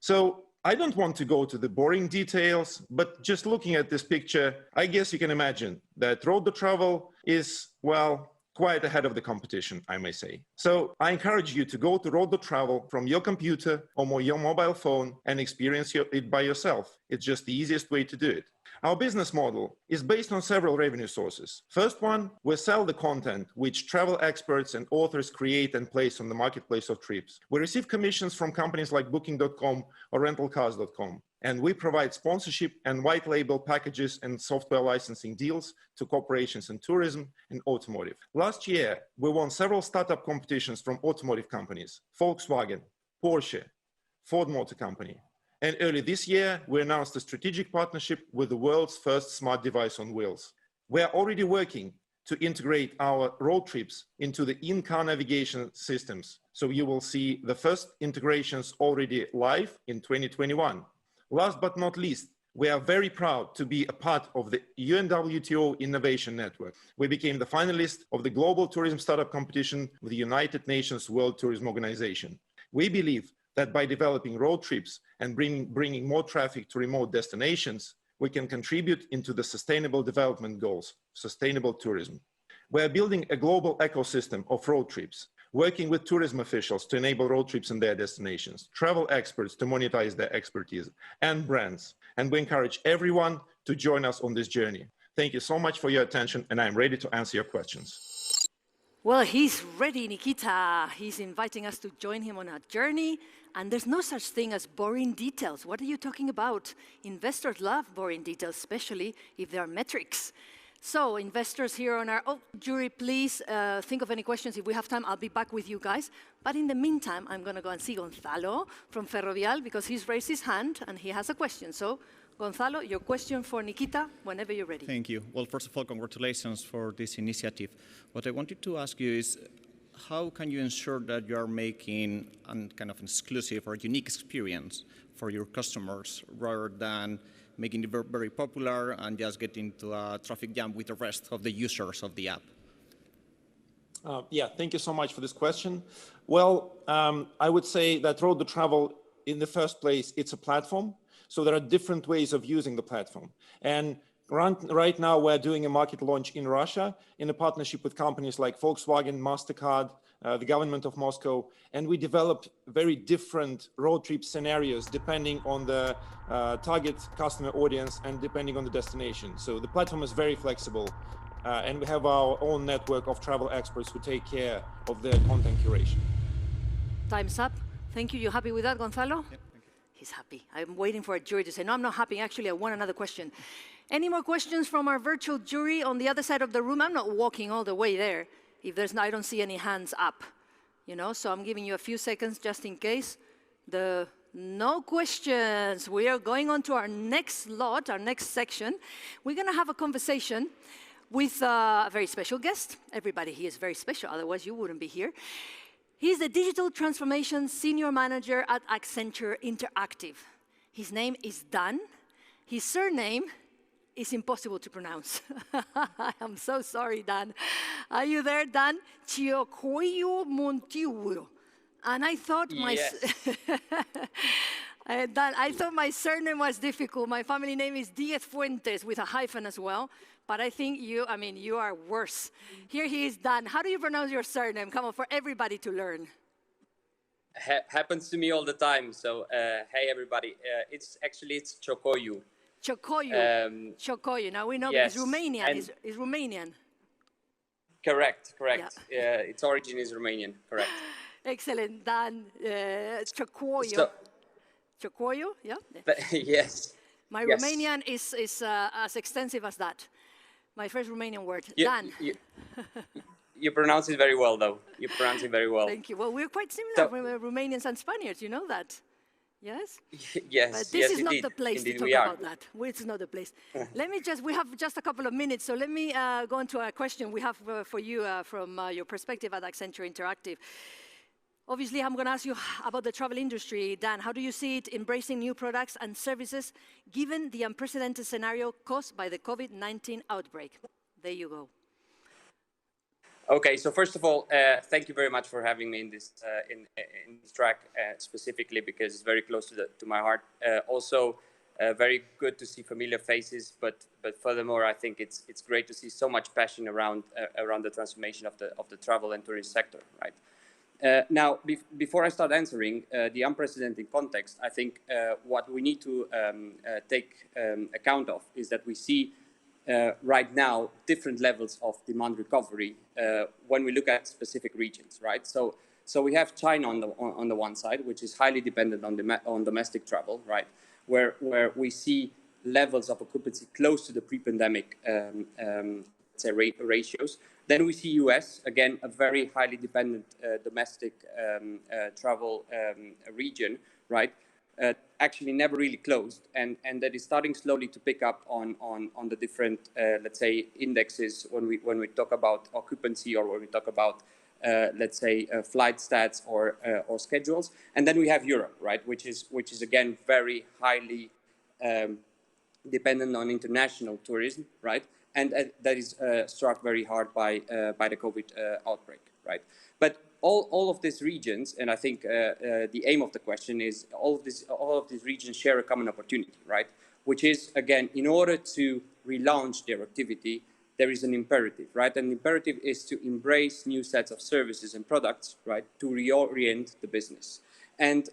So I don't want to go to the boring details, but just looking at this picture, I guess you can imagine that Road Travel is, well, quite ahead of the competition, I may say. So I encourage you to go to Road Travel from your computer or your mobile phone and experience it by yourself. It's just the easiest way to do it. Our business model is based on several revenue sources. First one, we sell the content which travel experts and authors create and place on the marketplace of trips. We receive commissions from companies like Booking.com or Rentalcars.com. And we provide sponsorship and white label packages and software licensing deals to corporations in tourism and automotive. Last year, we won several startup competitions from automotive companies, Volkswagen, Porsche, Ford Motor Company. And early this year, we announced a strategic partnership with the world's first smart device on wheels. We are already working to integrate our road trips into the in-car navigation systems. So you will see the first integrations already live in 2021. Last but not least, we are very proud to be a part of the UNWTO Innovation Network. We became the finalist of the Global Tourism Startup Competition with the United Nations World Tourism Organization. We believe that by developing road trips and bringing more traffic to remote destinations, we can contribute into the Sustainable Development Goals, sustainable tourism. We are building a global ecosystem of road trips, working with tourism officials to enable road trips in their destinations, travel experts to monetize their expertise, and brands. And we encourage everyone to join us on this journey. Thank you so much for your attention, and I'm ready to answer your questions. Well, he's ready, Nikita. He's inviting us to join him on a journey, and there's no such thing as boring details. What are you talking about? Investors love boring details, especially if there are metrics. So, investors here on our jury, please think of any questions. If we have time, I'll be back with you guys. But in the meantime, I'm going to go and see Gonzalo from Ferrovial because he's raised his hand and he has a question. So, Gonzalo, your question for Nikita, whenever you're ready. Thank you. Well, first of all, congratulations for this initiative. What I wanted to ask you is, how can you ensure that you are making a kind of an exclusive or unique experience for your customers rather than making it very popular and just getting into a traffic jam with the rest of the users of the app? Yeah, thank you so much for this question. Well, I would say that Road Travel in the first place, it's a platform. So there are different ways of using the platform. And right now, we're doing a market launch in Russia in a partnership with companies like Volkswagen, MasterCard, the government of Moscow, and we developed very different road trip scenarios depending on the target customer audience and depending on the destination. So the platform is very flexible, and we have our own network of travel experts who take care of the content curation. Time's up. Thank you. You happy with that, Gonzalo? Yep, thank you. He's happy. I'm waiting for a jury to say, no, I'm not happy. Actually, I want another question. Any more questions from our virtual jury on the other side of the room? I'm not walking all the way there. If there's I don't see any hands up, so I'm giving you a few seconds just in case. No questions. We are going on to our next lot, our next section. We're going to have a conversation with a very special guest. Everybody here is very special, otherwise you wouldn't be here. He's the Digital Transformation Senior Manager at Accenture Interactive. His name is Dan. His surname is impossible to pronounce. I'm so sorry, Dan. Are you there, Dan? Chiokoyo Montiuro. And I thought Dan, I thought my surname was difficult. My family name is Diez Fuentes with a hyphen as well. But I think you are worse. Here he is, Dan. How do you pronounce your surname? Come on, for everybody to learn. Happens to me all the time. So, hey, everybody. It's Chocoyu. Chocoyu. Chocoyu. Now we know yes. Because Romanian is Romanian. Correct. Yeah. Its origin is Romanian. Correct. Excellent, Dan. Chocoyu. So, Chocoyu, yeah? Yes. My Romanian is as extensive as that. My first Romanian word. Dan. You pronounce it very well, though. You pronounce it very well. Thank you. Well, we're quite similar, Romanians and Spaniards. You know that? Yes? Yes. But this is indeed. not the place Indeed to talk about that. It's not the place. We have just a couple of minutes, so let me go into a question we have for you from your perspective at Accenture Interactive. Obviously, I'm going to ask you about the travel industry. Dan, how do you see it embracing new products and services given the unprecedented scenario caused by the COVID-19 outbreak? There you go. Okay, so first of all, thank you very much for having me in this track specifically because it's very close to my heart. Also, very good to see familiar faces, but furthermore, I think it's great to see so much passion around the transformation of the travel and tourism sector, right? Now, before I start answering the unprecedented context, I think what we need to take account of is that we see right now different levels of demand recovery when we look at specific regions, right? So we have China on the one side, which is highly dependent on domestic travel, right? Where we see levels of occupancy close to the pre-pandemic say ratios. Then we see US, again, a very highly dependent domestic travel region, right? Actually never really closed, and that is starting slowly to pick up on the different, let's say, indexes when we talk about occupancy or when we talk about, let's say, flight stats or schedules. And then we have Europe, right, which is again very highly dependent on international tourism, right? And that is struck very hard by the COVID outbreak, right? But all of these regions, and I think the aim of the question is all of these regions share a common opportunity, right? Which is, again, in order to relaunch their activity, there is an imperative, right? And the imperative is to embrace new sets of services and products, right? To reorient the business. And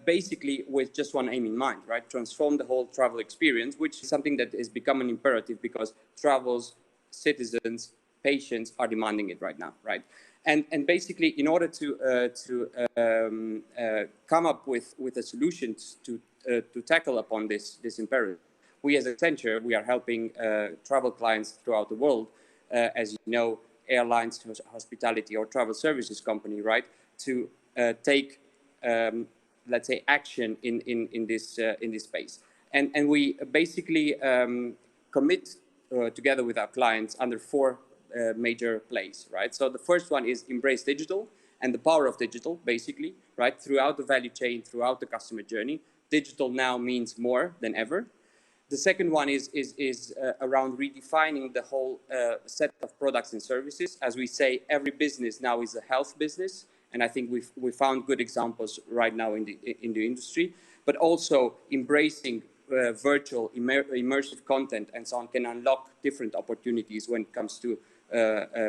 basically with just one aim in mind, right? Transform the whole travel experience, which is something that has become an imperative because travels, citizens, patients are demanding it right now, right? And basically, in order to come up with a solution to tackle upon this imperative, we as Accenture, we are helping travel clients throughout the world, as you know, airlines, hospitality, or travel services company, right? To take let's say action in this space, and we basically commit together with our clients under 4 major plays, right? So the first one is embrace digital and the power of digital, basically, right? Throughout the value chain, throughout the customer journey, digital now means more than ever. The second one is around redefining the whole set of products and services. As we say, every business now is a health business. And I think we found good examples right now in the industry, but also embracing virtual immersive content and so on can unlock different opportunities when it comes to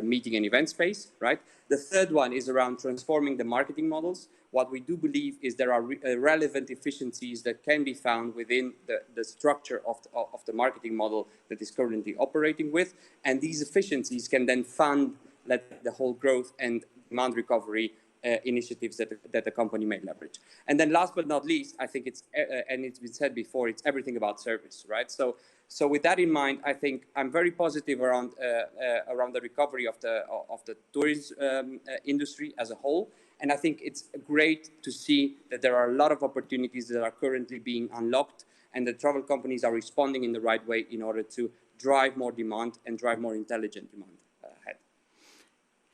meeting and event space, right? The third one is around transforming the marketing models. What we do believe is there are relevant efficiencies that can be found within the structure of the marketing model that is currently operating with. And these efficiencies can then fund the whole growth and demand recovery initiatives that the company may leverage. And then last but not least, I think it's, and it's been said before, it's everything about service, right? So with that in mind, I think I'm very positive around the recovery of the tourism industry as a whole. And I think it's great to see that there are a lot of opportunities that are currently being unlocked and the travel companies are responding in the right way in order to drive more demand and drive more intelligent demand ahead.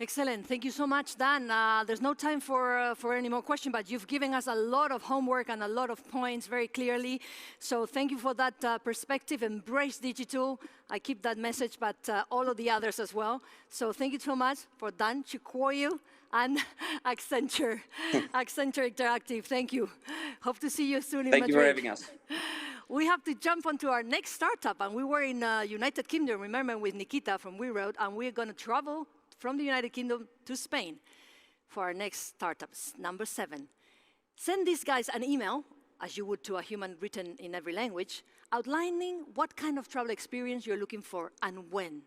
Excellent. Thank you so much, Dan. There's no time for any more questions, but you've given us a lot of homework and a lot of points very clearly. So thank you for that perspective. Embrace digital. I keep that message, but all of the others as well. So thank you so much for Dan, Chikoyu, and Accenture, Accenture Interactive. Thank you. Hope to see you soon in Madrid. Thank you for having us. We have to jump onto our next startup, and we were in United Kingdom, remember, with Nikita from We Road, and we're going to travel from the United Kingdom to Spain for our next startups, number 7. Send these guys an email, as you would to a human written in every language, outlining what kind of travel experience you're looking for and when.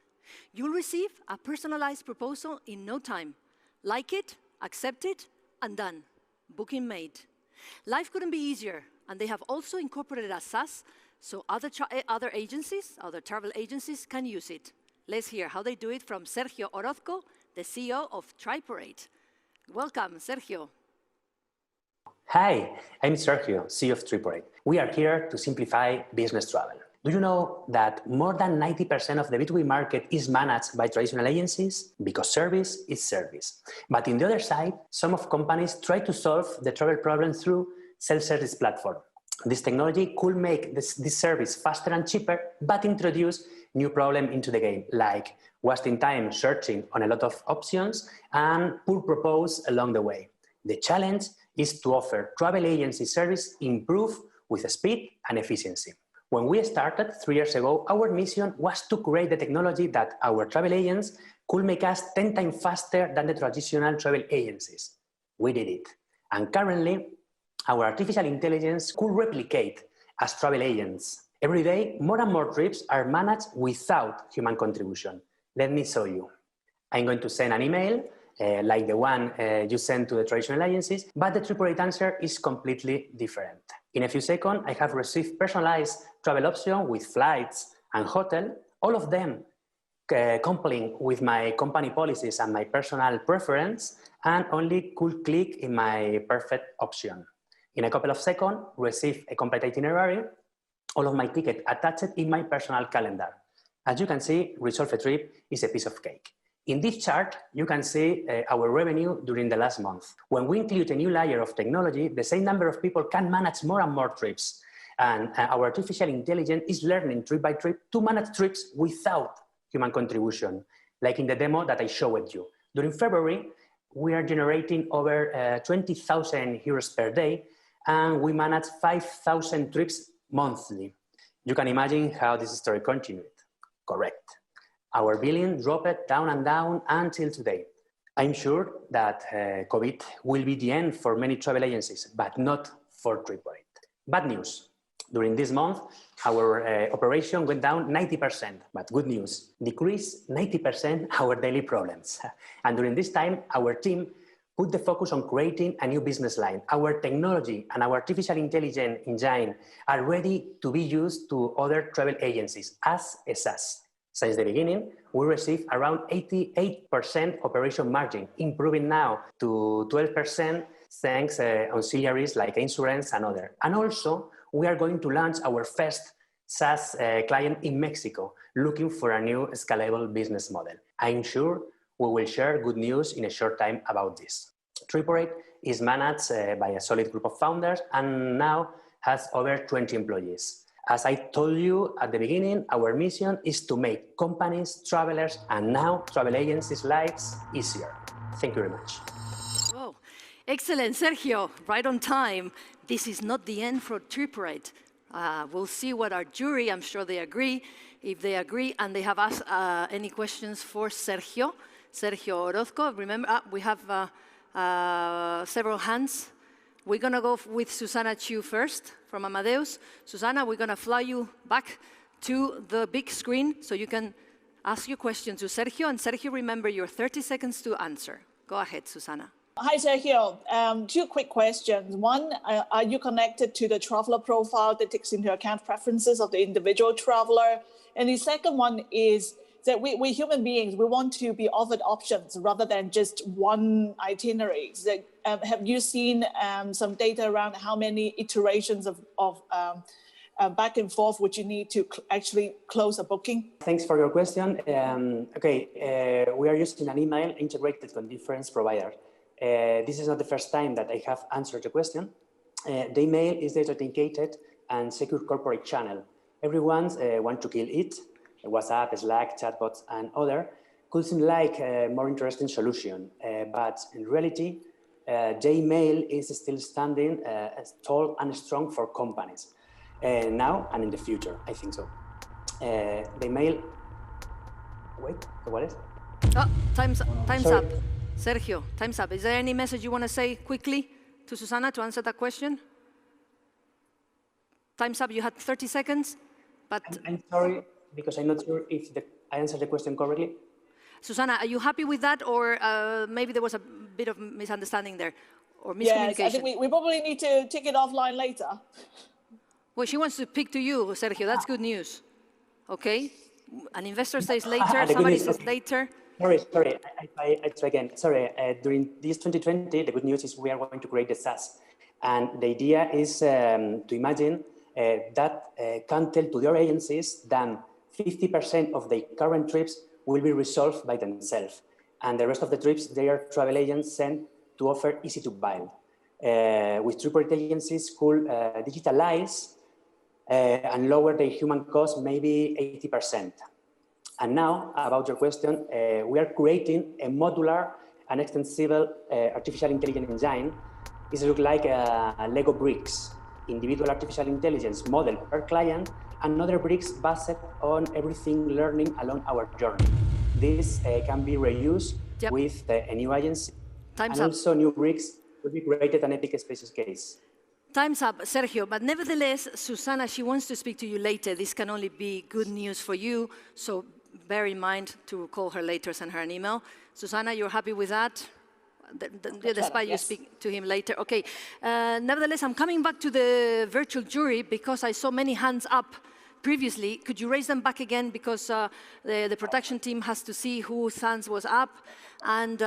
You'll receive a personalized proposal in no time. Like it, accept it, and done. Booking made. Life couldn't be easier, and they have also incorporated a SaaS, so other agencies, other travel agencies can use it. Let's hear how they do it from Sergio Orozco, the CEO of Triparate. Welcome, Sergio. Hi, I'm Sergio, CEO of Triparate. We are here to simplify business travel. Do you know that more than 90% of the B2B market is managed by traditional agencies? Because service is service. But on the other side, some of companies try to solve the travel problem through self-service platform. This technology could make this service faster and cheaper, but introduce new problem into the game, like wasting time searching on a lot of options and poor propose along the way. The challenge is to offer travel agency service improved with speed and efficiency. When we started 3 years ago, our mission was to create the technology that our travel agents could make us 10 times faster than the traditional travel agencies. We did it. And currently, our artificial intelligence could replicate as travel agents. Every day, more and more trips are managed without human contribution. Let me show you. I'm going to send an email like the one you send to the traditional agencies, but the Triparate answer is completely different. In a few seconds, I have received personalized travel option with flights and hotel, all of them complying with my company policies and my personal preference, and only could click in my perfect option. In a couple of seconds, receive a complete itinerary, all of my tickets attached in my personal calendar. As you can see, resolve a trip is a piece of cake. In this chart, you can see our revenue during the last month. When we include a new layer of technology, the same number of people can manage more and more trips. And our artificial intelligence is learning trip by trip to manage trips without human contribution, like in the demo that I showed you. During February, we are generating over 20,000 euros per day, and we manage 5,000 trips monthly. You can imagine how this story continued. Correct. Our billing dropped down and down until today. I'm sure that COVID will be the end for many travel agencies, but not for Triparate. Bad news. During this month, our operation went down 90%, but good news, decreased 90% our daily problems. And during this time, our team put the focus on creating a new business line. Our technology and our artificial intelligence engine are ready to be used to other travel agencies as a SaaS. Since the beginning, we received around 88% operation margin, improving now to 12% thanks to auxiliaries like insurance and other. And also, we are going to launch our first SaaS client in Mexico, looking for a new scalable business model. I'm sure we will share good news in a short time about this. Triparate is managed by a solid group of founders and now has over 20 employees. As I told you at the beginning, our mission is to make companies, travelers, and now travel agencies' lives easier. Thank you very much. Whoa. Excellent, Sergio, right on time. This is not the end for TripRate. We'll see what our jury, I'm sure they agree. If they agree and they have asked any questions for Sergio Orozco, remember, we have several hands. We're going to go with Susana Chu first from Amadeus. Susana, we're going to fly you back to the big screen so you can ask your question to Sergio. And Sergio, remember your 30 seconds to answer. Go ahead, Susana. Hi, Sergio. Two quick questions. One, are you connected to the traveler profile that takes into account preferences of the individual traveler? And the second one is that we human beings, we want to be offered options rather than just one itinerary. So, have you seen some data around how many iterations of back and forth would you need to actually close a booking? Thanks for your question. We are using an email integrated with different providers. This is not the first time that I have answered the question. The email is data authenticated and secure corporate channel. Everyone wants to kill it. WhatsApp, Slack, chatbots, and other could seem like a more interesting solution. But in reality, the email is still standing tall and strong for companies. Now and in the future, I think so. The email, wait, what is? Oh, time's up. Sergio, time's up. Is there any message you want to say quickly to Susana to answer that question? Time's up, you had 30 seconds, but... I'm sorry, because I'm not sure if I answered the question correctly. Susana, are you happy with that, or maybe there was a bit of misunderstanding there, or miscommunication? Yes, I think we probably need to take it offline later. Well, she wants to speak to you, Sergio. That's good news. Okay? An investor says later, somebody says later. Sorry, I try again. Sorry, during this 2020, the good news is we are going to create a SaaS. And the idea is to imagine that can tell to their agencies that 50% of the current trips will be resolved by themselves. And the rest of the trips, their travel agents send to offer easy to buy. With TripRate agencies could digitalize and lower the human cost maybe 80%. And now, about your question, we are creating a modular and extensible artificial intelligence engine. It looks like Lego bricks, individual artificial intelligence model per client, and other bricks based on everything learning along our journey. This can be reused with a new agency. Time's up. Also, new bricks will be created an epic spaces case. Time's up, Sergio, but nevertheless, Susana, she wants to speak to you later. This can only be good news for you, so bear in mind to call her later, send her an email. Susana, you're happy with that? Despite you speak to him later. Okay, nevertheless, I'm coming back to the virtual jury because I saw many hands up previously. Could you raise them back again, because the production team has to see whose hands was up, and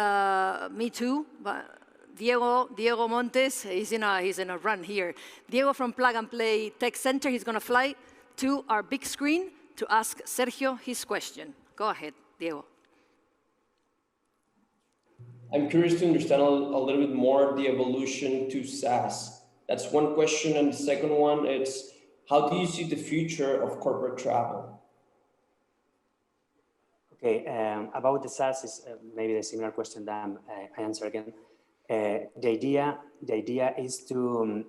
me too. But Diego Montes, he's in a run here. Diego from Plug and Play Tech Center, he's going to fly to our big screen to ask Sergio his question. Go ahead, Diego. I'm curious to understand a little bit more the evolution to SaaS. That's one question, and the second one is, how do you see the future of corporate travel? Okay, about the SaaS is maybe the similar question that I answer again. The idea is to,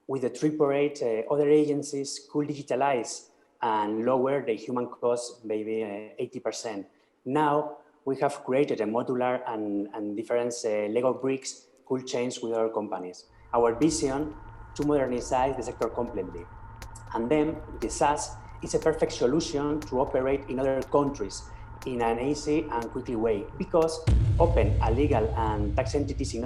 with the TripRate, other agencies could digitalize and lower the human cost maybe 80%. Now we have created a modular and different Lego bricks could change with other companies. Our vision to modernize the sector completely. And then the SaaS is a perfect solution to operate in other countries in an easy and quickly way, because open a legal and tax entities in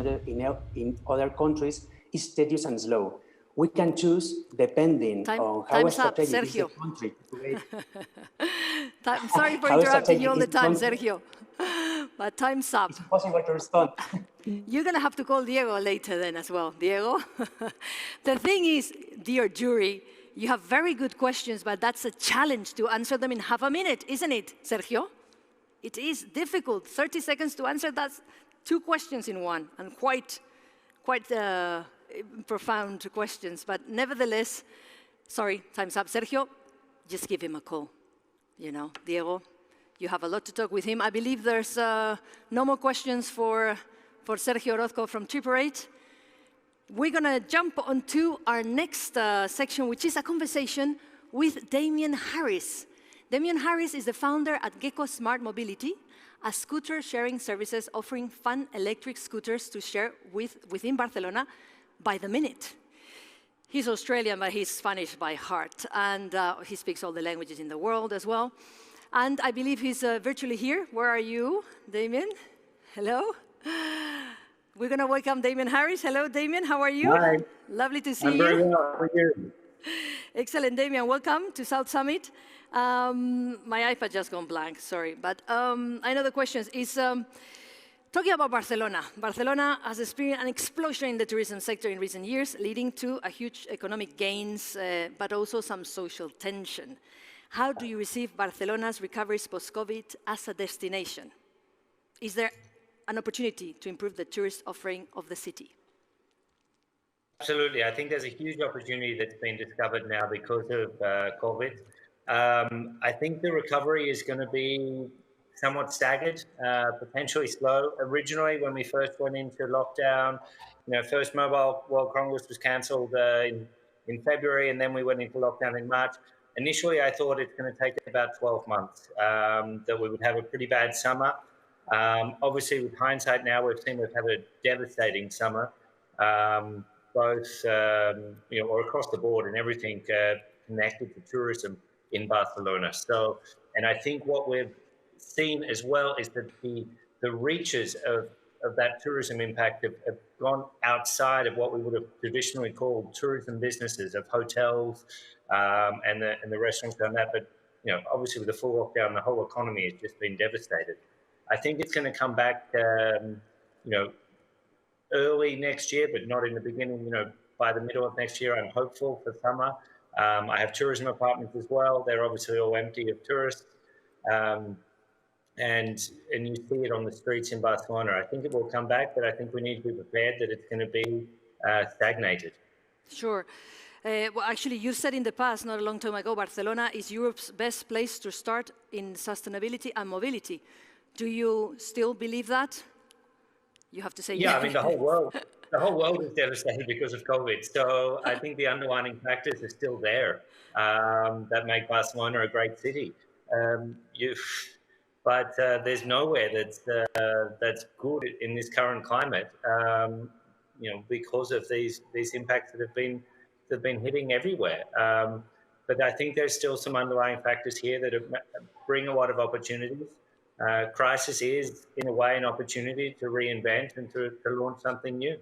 other countries is tedious and slow. We can choose depending on how strategic is the country. Sorry for interrupting you all the time, Sergio, but time's up. It's impossible to respond. You're going to have to call Diego later then as well. Diego? The thing is, dear jury, you have very good questions, but that's a challenge to answer them in half a minute, isn't it, Sergio? It is difficult. 30 seconds to answer, that's 2 questions in one, and quite profound questions. But nevertheless, sorry, time's up. Sergio, just give him a call. You know, Diego, you have a lot to talk with him. I believe there's no more questions for for Sergio Orozco from Triparate. We're going to jump onto our next section, which is a conversation with Damian Harris. Damian Harris is the founder at Gecko Smart Mobility, a scooter sharing services offering fun electric scooters to share within Barcelona by the minute. He's Australian, but he's Spanish by heart, and he speaks all the languages in the world as well. And I believe he's virtually here. Where are you, Damian? Hello. We're going to welcome Damian Harris. Hello, Damian. How are you? Hi. Lovely to see you. I'm very well. How are you? Excellent, Damian. Welcome to South Summit. My iPad just gone blank, sorry. But I know the questions is, talking about Barcelona. Barcelona has experienced an explosion in the tourism sector in recent years, leading to a huge economic gains, but also some social tension. How do you receive Barcelona's recovery post-COVID as a destination? Is there an opportunity to improve the tourist offering of the city? Absolutely. I think there's a huge opportunity that's been discovered now because of COVID. I think the recovery is going to be somewhat staggered, potentially slow. Originally, when we first went into lockdown, first Mobile World Congress was cancelled in February, and then we went into lockdown in March. Initially, I thought it's going to take about 12 months, that we would have a pretty bad summer. Obviously, with hindsight now, we've seen we've had a devastating summer, both or across the board and everything connected to tourism in Barcelona. So, and I think what we've seen as well is that the reaches of that tourism impact have gone outside of what we would have traditionally called tourism businesses, of hotels and the restaurants done that. But obviously with the full lockdown, the whole economy has just been devastated. I think it's going to come back, early next year, but not in the beginning. By the middle of next year, I'm hopeful for summer. I have tourism apartments as well. They're obviously all empty of tourists. And you see it on the streets in Barcelona. I think it will come back, but I think we need to be prepared that it's going to be stagnated. Sure. Well, actually, you said in the past, not a long time ago, Barcelona is Europe's best place to start in sustainability and mobility. Do you still believe that? You have to say yeah. I mean, the whole world is devastated because of COVID. So I think the underlying factors are still there that make Barcelona a great city. But there's nowhere that's good in this current climate, because of these impacts that have been hitting everywhere. But I think there's still some underlying factors here that bring a lot of opportunities. Crisis is, in a way, an opportunity to reinvent and to launch something new.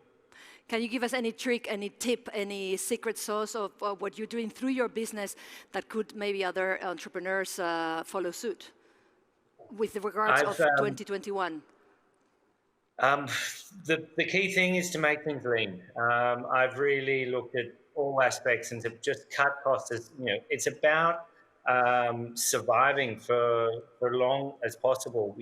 Can you give us any trick, any tip, any secret sauce of what you're doing through your business that could maybe other entrepreneurs follow suit with regards of 2021? The key thing is to make things lean. I've really looked at all aspects and to just cut costs. It's about surviving for long as possible.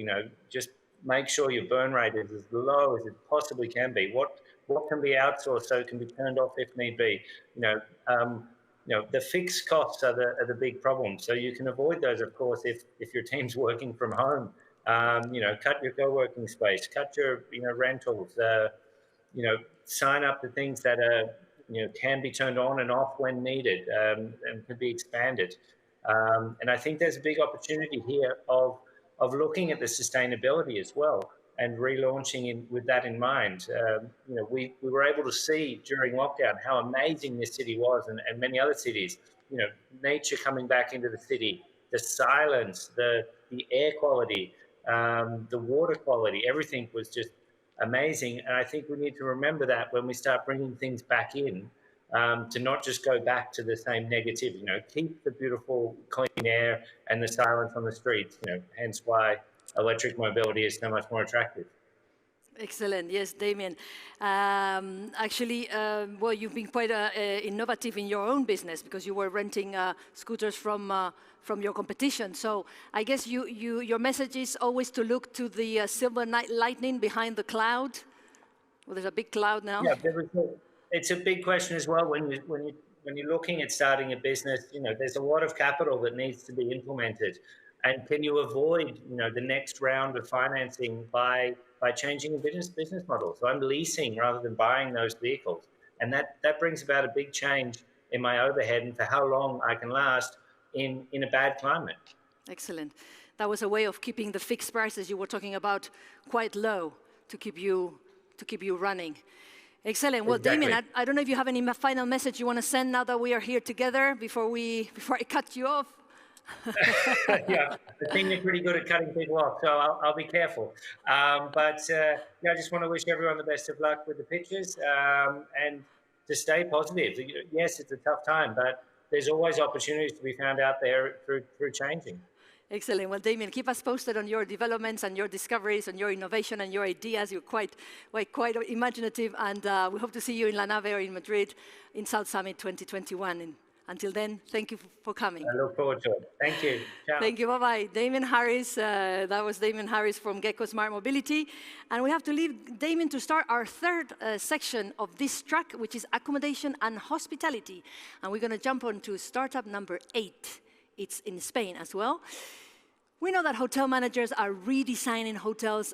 Just make sure your burn rate is as low as it possibly can be. What can be outsourced so it can be turned off if need be. The fixed costs are the big problem. So you can avoid those, of course, if your team's working from home. Cut your co-working space, cut your rentals. Sign up to things that are can be turned on and off when needed and can be expanded. And I think there's a big opportunity here of looking at the sustainability as well and relaunching with that in mind. We were able to see during lockdown how amazing this city was and many other cities. Nature coming back into the city, the silence, the air quality, the water quality, everything was just amazing. And I think we need to remember that when we start bringing things back in, to not just go back to the same negative, keep the beautiful clean air and the silence on the streets, hence why electric mobility is so much more attractive. Excellent. Yes, Damian. Actually, well, you've been quite innovative in your own business because you were renting scooters from your competition. So I guess your message is always to look to the silver lightning behind the cloud. Well, there's a big cloud now. Yeah, it's a big question as well. When you're looking at starting a business, there's a lot of capital that needs to be implemented. And can you avoid, the next round of financing by changing the business model? So I'm leasing rather than buying those vehicles. And that brings about a big change in my overhead and for how long I can last in a bad climate. Excellent. That was a way of keeping the fixed prices you were talking about quite low to keep you running. Excellent. Well, exactly. Damian, I don't know if you have any final message you want to send now that we are here together before I cut you off. Yeah, I think you're pretty good at cutting people off, so I'll be careful. But I just want to wish everyone the best of luck with the pitches and to stay positive. Yes, it's a tough time, but there's always opportunities to be found out there through changing. Excellent. Well, Damian, keep us posted on your developments and your discoveries and your innovation and your ideas. You're quite imaginative, and we hope to see you in La Nave or in Madrid in South Summit 2021. And until then, thank you for coming. I look forward to it. Thank you. Ciao. Thank you. Bye-bye. Damian Harris, that was Damian Harris from Gecko Smart Mobility. And we have to leave Damian to start our third section of this track, which is accommodation and hospitality. And we're going to jump on to startup number 8. It's in Spain as well. We know that hotel managers are redesigning hotels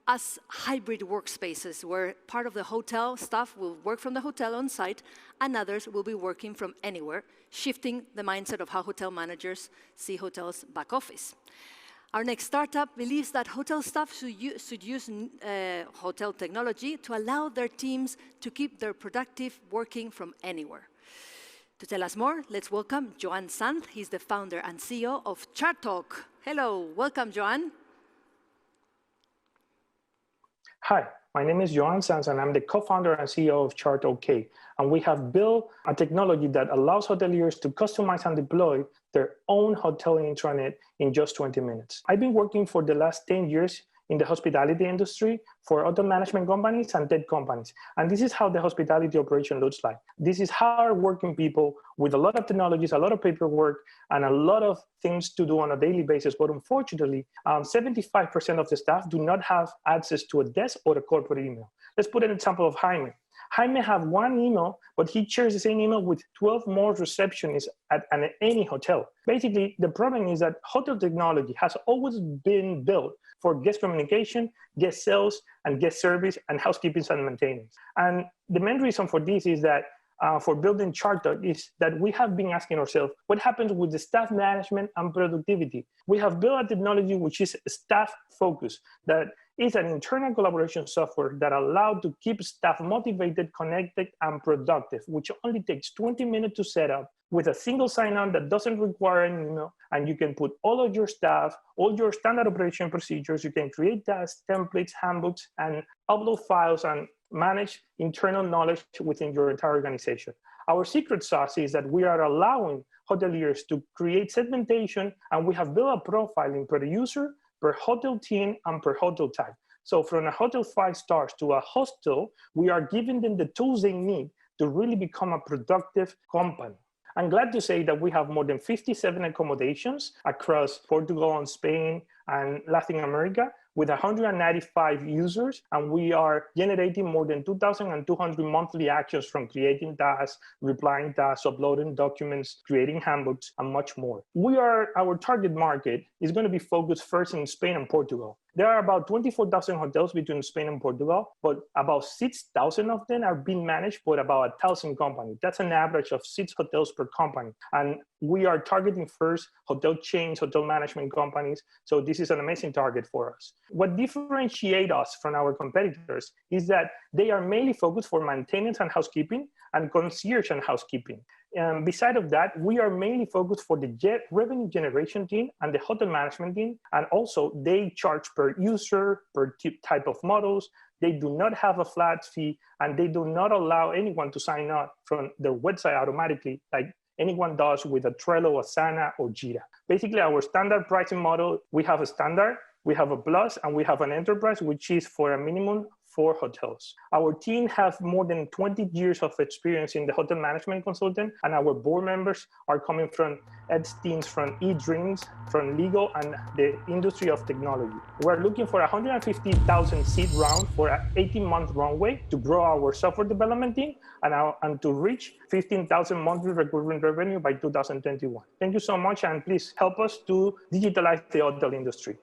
as hybrid workspaces, where part of the hotel staff will work from the hotel on site and others will be working from anywhere, shifting the mindset of how hotel managers see hotels back office. Our next startup believes that hotel staff should use hotel technology to allow their teams to keep their productive working from anywhere. To tell us more, let's welcome Joan Sanz. He's the founder and CEO of ChartTalk. Hello, welcome, Joan. Hi, my name is Joan Sanz, and I'm the co-founder and CEO of ChartOK. And we have built a technology that allows hoteliers to customize and deploy their own hotel intranet in just 20 minutes. I've been working for the last 10 years in the hospitality industry for hotel management companies and tech companies. And this is how the hospitality operation looks like. This is hard-working people with a lot of technologies, a lot of paperwork, and a lot of things to do on a daily basis. But unfortunately, 75% of the staff do not have access to a desk or a corporate email. Let's put an example of Jaime. Jaime has one email, but he shares the same email with 12 more receptionists at any hotel. Basically, the problem is that hotel technology has always been built for guest communication, guest sales, and guest service, and housekeeping and maintenance. And the main reason for this is that for building ChartTalk is that we have been asking ourselves, what happens with the staff management and productivity? We have built a technology which is staff-focused, that is an internal collaboration software that allows to keep staff motivated, connected, and productive, which only takes 20 minutes to set up with a single sign-on that doesn't require an email. And you can put all of your staff, all your standard operation procedures, you can create tasks, templates, handbooks, and upload files and manage internal knowledge within your entire organization. Our secret sauce is that we are allowing hoteliers to create segmentation, and we have built a profiling per user, per hotel team, and per hotel type. So from a hotel 5 stars to a hostel, we are giving them the tools they need to really become a productive company. I'm glad to say that we have more than 57 accommodations across Portugal and Spain and Latin America with 195 users, and we are generating more than 2,200 monthly actions from creating tasks, replying tasks, uploading documents, creating handbooks, and much more. Our target market is going to be focused first in Spain and Portugal. There are about 24,000 hotels between Spain and Portugal, but about 6,000 of them are being managed by about 1,000 companies. That's an average of 6 hotels per company. And we are targeting first hotel chains, hotel management companies. So this is an amazing target for us. What differentiates us from our competitors is that they are mainly focused for maintenance and housekeeping and concierge and housekeeping. Beside of that, we are mainly focused for the revenue generation team and the hotel management team. And also they charge per user, per type of models. They do not have a flat fee, and they do not allow anyone to sign up from their website automatically like anyone does with a Trello, Asana, or Jira. Basically, our standard pricing model, we have a standard, we have a plus, and we have an enterprise, which is for a minimum for hotels. Our team has more than 20 years of experience in the hotel management consultant, and our board members are coming from Ed's teams from eDreams, from legal, and the industry of technology. We're looking for a 150,000 seat round for an 18-month runway to grow our software development team and to reach 15,000 monthly recurring revenue by 2021. Thank you so much, and please help us to digitalize the hotel industry.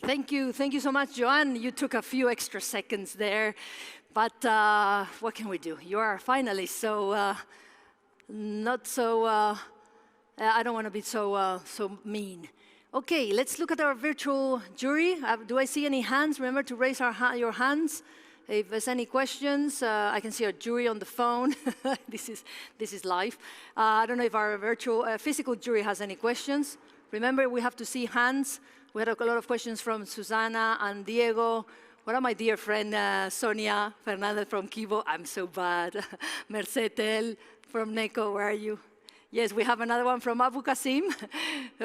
Thank you so much, Joan. You took a few extra seconds there, but what can we do? You are a finalist, so not so, I don't want to be so mean. Okay, let's look at our virtual jury. Do I see any hands? Remember to raise your hands. If there's any questions, I can see our jury on the phone. This is live. I don't know if our physical jury has any questions. Remember, we have to see hands. We had a lot of questions from Susana and Diego. What about my dear friend Sonia Fernandez from Kibo? I'm so bad. Mercetel from NECO, where are you? Yes, we have another one from Abu Qasim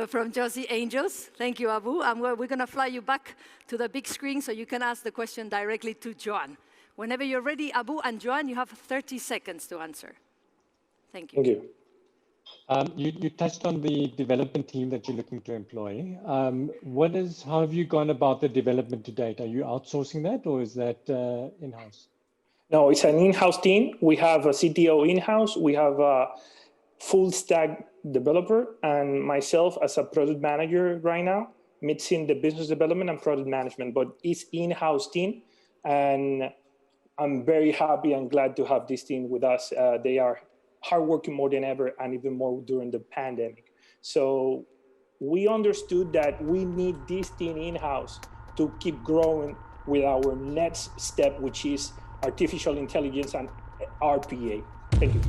from Josie Angels. Thank you, Abu. We're going to fly you back to the big screen so you can ask the question directly to Joan. Whenever you're ready, Abu and Joan, you have 30 seconds to answer. Thank you. Thank you. You touched on the development team that you're looking to employ. How have you gone about the development to date? Are you outsourcing that, or is that in-house? No, it's an in-house team. We have a CTO in-house. We have a full stack developer, and myself as a product manager right now, mixing the business development and product management, but it's in-house team. And I'm very happy and glad to have this team with us. They are hardworking more than ever, and even more during the pandemic. So we understood that we need this team in-house to keep growing with our next step, which is artificial intelligence and RPA. Thank you.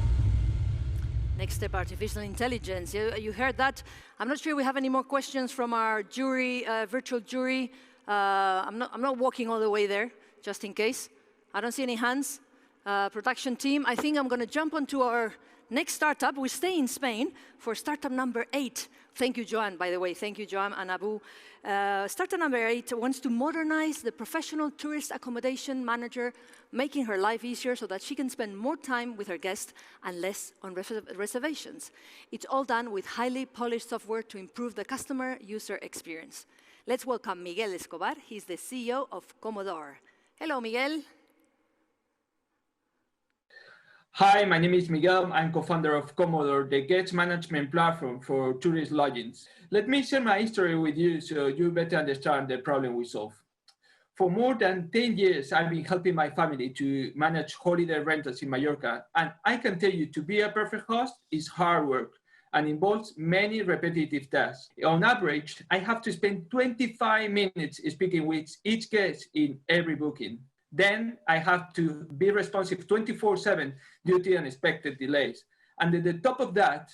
Next step, artificial intelligence. You heard that. I'm not sure we have any more questions from our jury, virtual jury. I'm not walking all the way there, just in case. I don't see any hands. Production team, I think I'm going to jump onto our next startup. We stay in Spain for startup number 8. Thank you, Joan, by the way. Thank you, Joan and Abu. Startup number 8 wants to modernize the professional tourist accommodation manager, making her life easier so that she can spend more time with her guests and less on reservations. It's all done with highly polished software to improve the customer user experience. Let's welcome Miguel Escobar. He's the CEO of Commodore. Hello, Miguel. Hi, my name is Miguel. I'm co-founder of Commodore, the guest management platform for tourist lodgings. Let me share my history with you so you better understand the problem we solve. For more than 10 years, I've been helping my family to manage holiday rentals in Mallorca. And I can tell you, to be a perfect host is hard work and involves many repetitive tasks. On average, I have to spend 25 minutes speaking with each guest in every booking. Then I have to be responsive 24/7 due to unexpected delays. And at the top of that,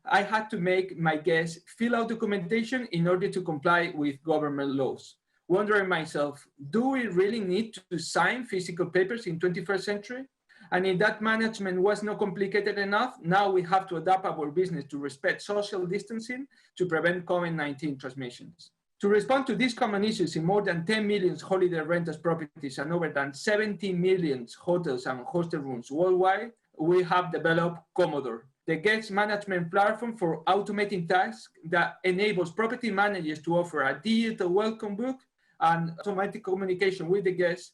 I had to make my guests fill out documentation in order to comply with government laws. Wondering myself, do we really need to sign physical papers in 21st century? And if that management was not complicated enough, now we have to adapt our business to respect social distancing to prevent COVID-19 transmissions. To respond to these common issues in more than 10 million holiday rentals properties and over than 70 million hotels and hostel rooms worldwide, we have developed Commodore, the guest management platform for automating tasks that enables property managers to offer a digital welcome book and automatic communication with the guests,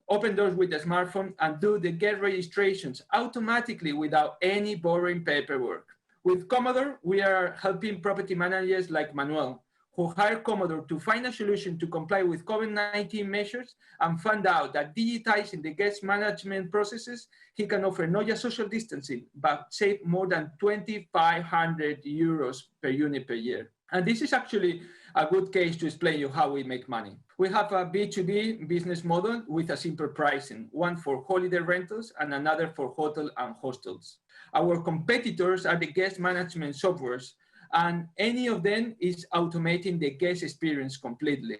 open doors with the smartphone, and do the guest registrations automatically without any boring paperwork. With Commodore, we are helping property managers like Manuel, who hired Commodore to find a solution to comply with COVID-19 measures and found out that digitizing the guest management processes, he can offer not just social distancing, but save more than 2,500 euros per unit per year. And this is actually a good case to explain you how we make money. We have a B2B business model with a simple pricing, one for holiday rentals and another for hotel and hostels. Our competitors are the guest management softwares, and any of them is automating the guest experience completely.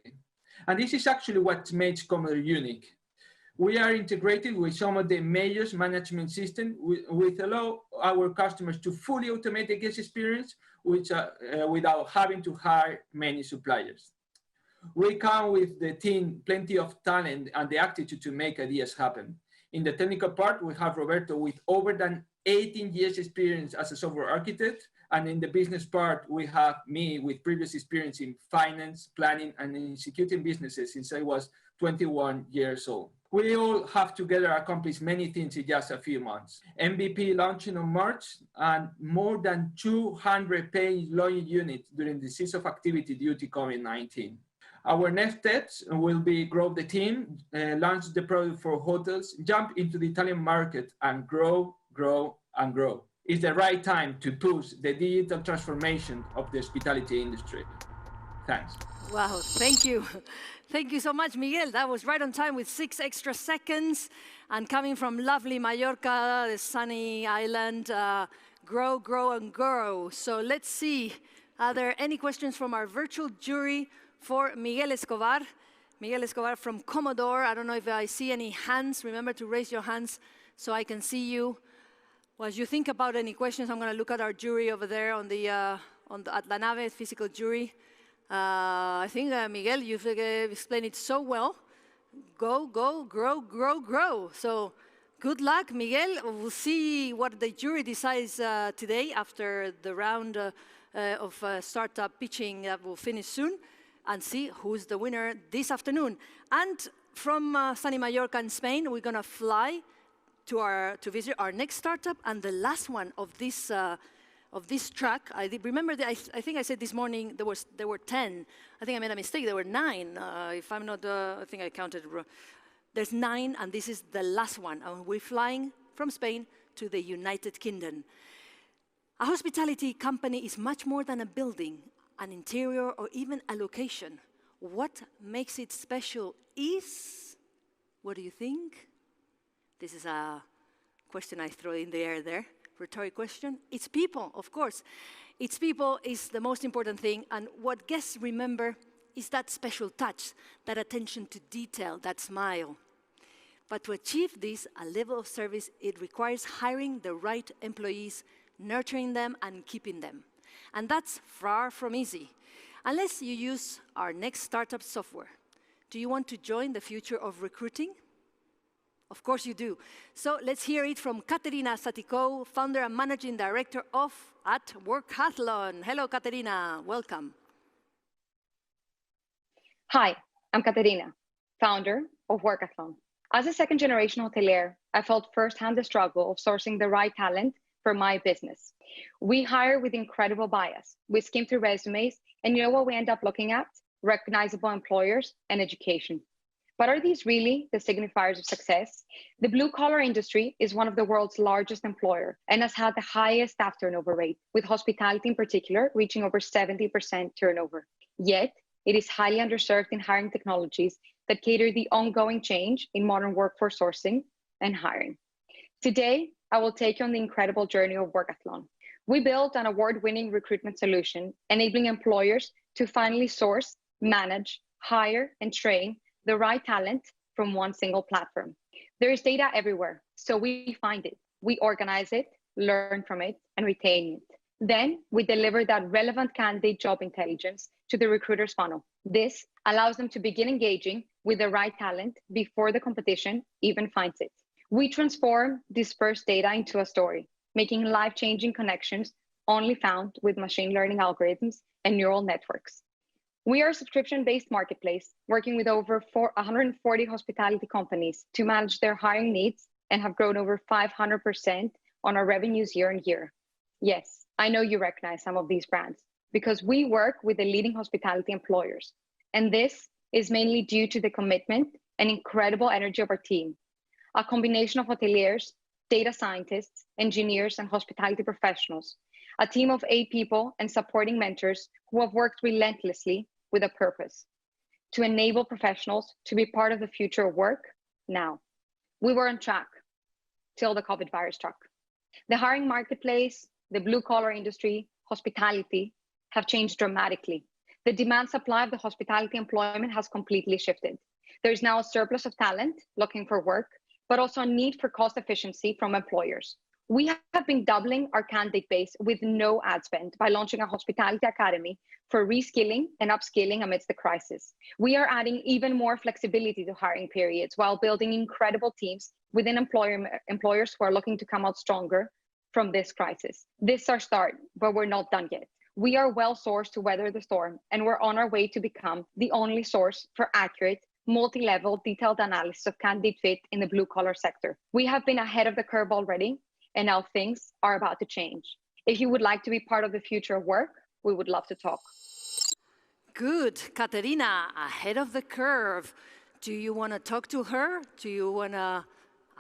And this is actually what makes Commodore unique. We are integrated with some of the major management systems which allow our customers to fully automate the guest experience without having to hire many suppliers. We come with the team plenty of talent and the attitude to make ideas happen. In the technical part, we have Roberto with over than 18 years experience as a software architect. And in the business part, we have me with previous experience in finance, planning, and executing businesses since I was 21 years old. We all have together accomplished many things in just a few months. MVP launching on March and more than 200 paid login units during the cease of activity due to COVID-19. Our next steps will be grow the team, launch the product for hotels, jump into the Italian market, and grow, grow, and grow. It's the right time to push the digital transformation of the hospitality industry. Thanks. Wow, thank you. Thank you so much, Miguel. That was right on time with 6 extra seconds. And coming from lovely Mallorca, the sunny island, grow, grow, and grow. So let's see, are there any questions from our virtual jury for Miguel Escobar? Miguel Escobar from Commodore. I don't know if I see any hands. Remember to raise your hands so I can see you. Well, as you think about any questions, I'm going to look at our jury over there on the at La Nave physical jury. I think, Miguel, you've explained it so well. Go, go, grow, grow, grow. So good luck, Miguel. We'll see what the jury decides today after the round of startup pitching that will finish soon, and see who's the winner this afternoon. And from sunny Mallorca in Spain, we're going to fly to visit our next startup and the last one of this track. I remember, I think I said this morning there were 10. I think I made a mistake. There were 9. If I'm not, I think I counted. There's 9, and this is the last one. And we're flying from Spain to the United Kingdom. A hospitality company is much more than a building, an interior, or even a location. What makes it special is, what do you think? This is a question I throw in the air there, rhetoric question. It's people, of course. It's people is the most important thing, and what guests remember is that special touch, that attention to detail, that smile. But to achieve this, a level of service, it requires hiring the right employees, nurturing them, and keeping them. And that's far from easy, unless you use our next startup software. Do you want to join the future of recruiting? Of course you do. So let's hear it from Katerina Satiko, founder and managing director of Workathlon. Hello, Katerina. Welcome. Hi, I'm Katerina, founder of Workathlon. As a second-generation hotelier, I felt firsthand the struggle of sourcing the right talent for my business. We hire with incredible bias. We skim through resumes, and you know what we end up looking at? Recognizable employers and education. But are these really the signifiers of success? The blue-collar industry is one of the world's largest employer and has had the highest staff turnover rate, with hospitality in particular reaching over 70% turnover. Yet, it is highly underserved in hiring technologies that cater the ongoing change in modern workforce sourcing and hiring. Today, I will take you on the incredible journey of Workathlon. We built an award-winning recruitment solution, enabling employers to finally source, manage, hire, and train the right talent from one single platform. There is data everywhere, so we find it, we organize it, learn from it, and retain it. Then we deliver that relevant candidate job intelligence to the recruiter's funnel. This allows them to begin engaging with the right talent before the competition even finds it. We transform dispersed data into a story, making life-changing connections only found with machine learning algorithms and neural networks. We are a subscription-based marketplace working with over 140 hospitality companies to manage their hiring needs and have grown over 500% on our revenues year on year. Yes, I know you recognize some of these brands because we work with the leading hospitality employers. And this is mainly due to the commitment and incredible energy of our team, a combination of hoteliers, data scientists, engineers, and hospitality professionals, a team of 8 people and supporting mentors who have worked relentlessly with a purpose, to enable professionals to be part of the future of work now. We were on track till the COVID virus struck. The hiring marketplace, the blue-collar industry, hospitality have changed dramatically. The demand supply of the hospitality employment has completely shifted. There is now a surplus of talent looking for work, but also a need for cost efficiency from employers. We have been doubling our candidate base with no ad spend by launching a hospitality academy for reskilling and upskilling amidst the crisis. We are adding even more flexibility to hiring periods while building incredible teams within employers who are looking to come out stronger from this crisis. This is our start, but we're not done yet. We are well sourced to weather the storm, and we're on our way to become the only source for accurate, multi-level, detailed analysis of candidate fit in the blue-collar sector. We have been ahead of the curve already, and now things are about to change. If you would like to be part of the future of work, we would love to talk. Good, Katerina, ahead of the curve. Do you want to talk to her? Do you want to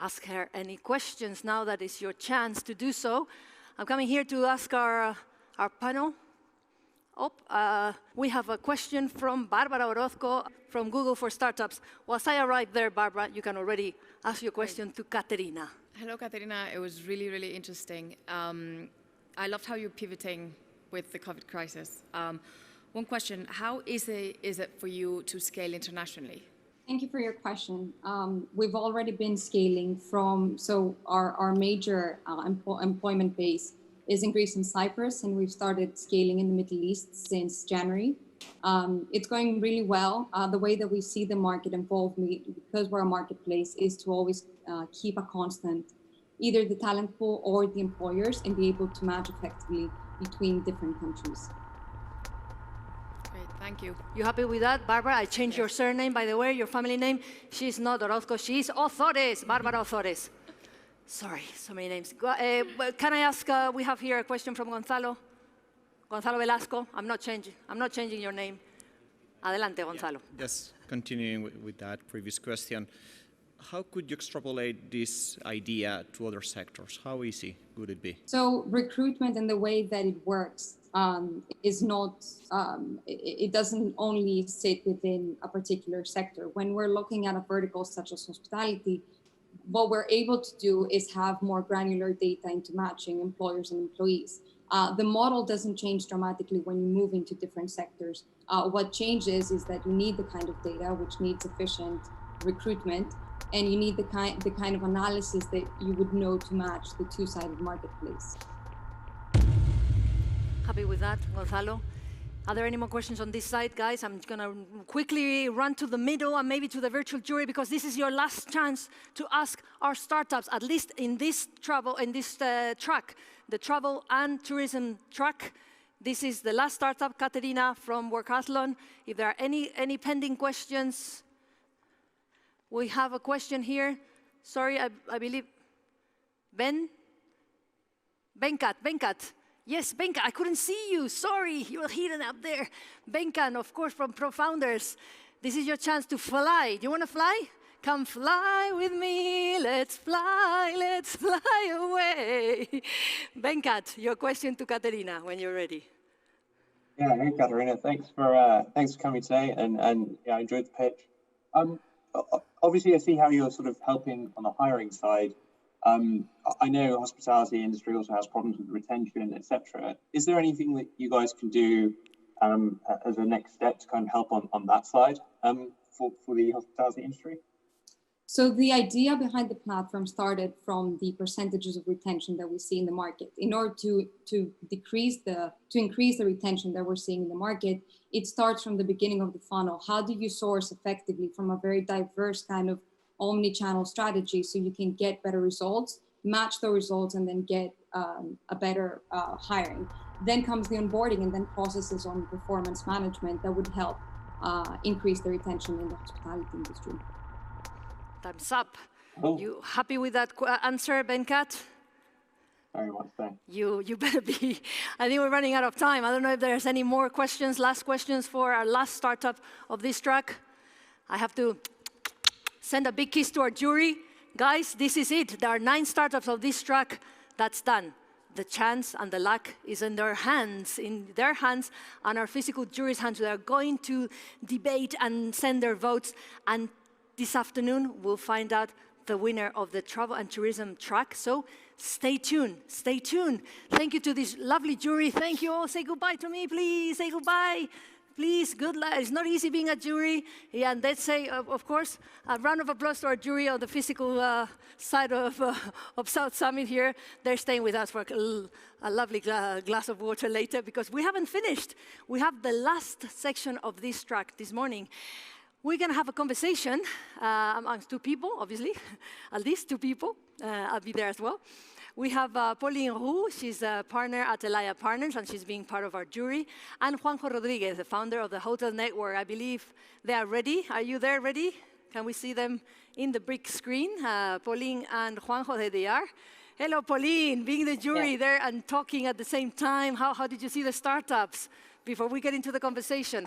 ask her any questions now that is your chance to do so? I'm coming here to ask our panel. We have a question from Barbara Orozco from Google for Startups. Once I arrive there, Barbara, you can already ask your question to Katerina. Hello, Katerina. It was really, really interesting. I loved how you're pivoting with the COVID crisis. One question, how easy is it for you to scale internationally? Thank you for your question. We've already been scaling so our major employment base is in Greece and Cyprus, and we've started scaling in the Middle East since January. It's going really well. The way that we see the market evolve, because we're a marketplace, is to always keep a constant, either the talent pool or the employers, and be able to match effectively between different countries. Great, thank you. You happy with that, Barbara? I changed your surname, by the way, your family name. She's not Orozco, she's Ozores, Barbara Ozores. Sorry, so many names. Can I ask, we have here a question from Gonzalo. Gonzalo Velasco, I'm not changing your name. Adelante, Gonzalo. Yeah, just continuing with that previous question, how could you extrapolate this idea to other sectors? How easy would it be? So recruitment and the way that it works is not, it doesn't only sit within a particular sector. When we're looking at a vertical such as hospitality, what we're able to do is have more granular data into matching employers and employees. The model doesn't change dramatically when you move into different sectors. What changes is that you need the kind of data which needs efficient recruitment, and you need the kind of analysis that you would know to match the two-sided marketplace. Happy with that, Gonzalo? Are there any more questions on this side, guys? I'm going to quickly run to the middle and maybe to the virtual jury, because this is your last chance to ask our startups, at least in this track, the travel and tourism track. This is the last startup, Katerina from Workathlon. If there are any pending questions, we have a question here. Sorry, I believe Venkat. Yes, Benka, I couldn't see you. Sorry, you were hidden up there. Benka, of course, from ProFounders. This is your chance to fly. Do you want to fly? Come fly with me. Let's fly away. Benka, your question to Katerina when you're ready. Yeah, hey, Katerina. Thanks for coming today, and yeah, I enjoyed the pitch. Obviously, I see how you're sort of helping on the hiring side. I know hospitality industry also has problems with retention, etc. Is there anything that you guys can do as a next step to kind of help on that side for the hospitality industry? So the idea behind the platform started from the percentages of retention that we see in the market. In order to increase the retention that we're seeing in the market, it starts from the beginning of the funnel. How do you source effectively from a very diverse kind of omni-channel strategy so you can get better results, match the results, and then get a better hiring? Then comes the onboarding, and then processes on performance management that would help increase the retention in the hospitality industry. Time's up. Oh. You happy with that answer, Venkat? Sorry, what's that? You better be. I think we're running out of time. I don't know if there's any more questions, last questions for our last startup of this track. I have to send a big kiss to our jury. Guys, this is it. There are 9 startups of this track. That's done. The chance and the luck is in their hands, and our physical jury's hands. They are going to debate and send their votes. And this afternoon, we'll find out the winner of the travel and tourism track. So stay tuned. Stay tuned. Thank you to this lovely jury. Thank you all. Say goodbye to me, please. Say goodbye. Please, good luck. It's not easy being a jury. Yeah, and let's say, of course, a round of applause to our jury on the physical side of South Summit here. They're staying with us for a lovely glass of water later because we haven't finished. We have the last section of this track this morning. We're going to have a conversation amongst two people, obviously, at least two people. I'll be there as well. We have Pauline Roux, she's a partner at Elia Partners, and she's being part of our jury. And Juanjo Rodriguez, the founder of the Hotel Network. I believe they are ready. Are you there ready? Can we see them in the big screen? Pauline and Juanjo, there they are. Hello, Pauline, being the jury there and talking at the same time. How did you see the startups before we get into the conversation?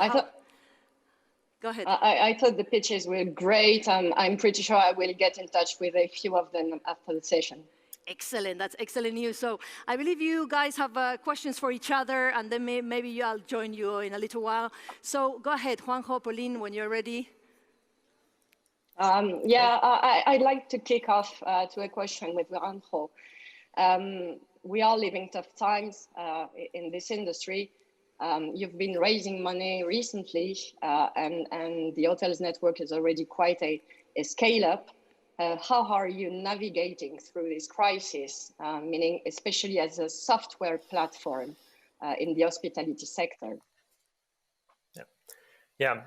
Go ahead. I thought the pitches were great, and I'm pretty sure I will get in touch with a few of them after the session. Excellent, that's excellent news. So I believe you guys have questions for each other, and then maybe I'll join you in a little while. So go ahead, Juanjo, Pauline, when you're ready. I'd like to kick off to a question with Juanjo. We are living tough times in this industry. You've been raising money recently, and the hotels network is already quite a scale-up. How are you navigating through this crisis, meaning especially as a software platform in the hospitality sector?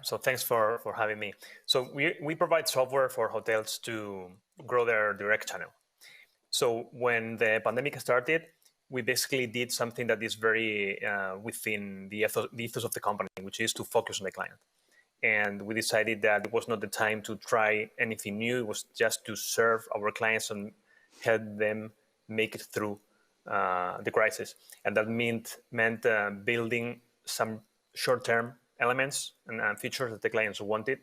So thanks for having me. So we provide software for hotels to grow their direct channel. So when the pandemic started, we basically did something that is very within the ethos of the company, which is to focus on the client. And we decided that it was not the time to try anything new. It was just to serve our clients and help them make it through the crisis. And that meant building some short-term elements and features that the clients wanted,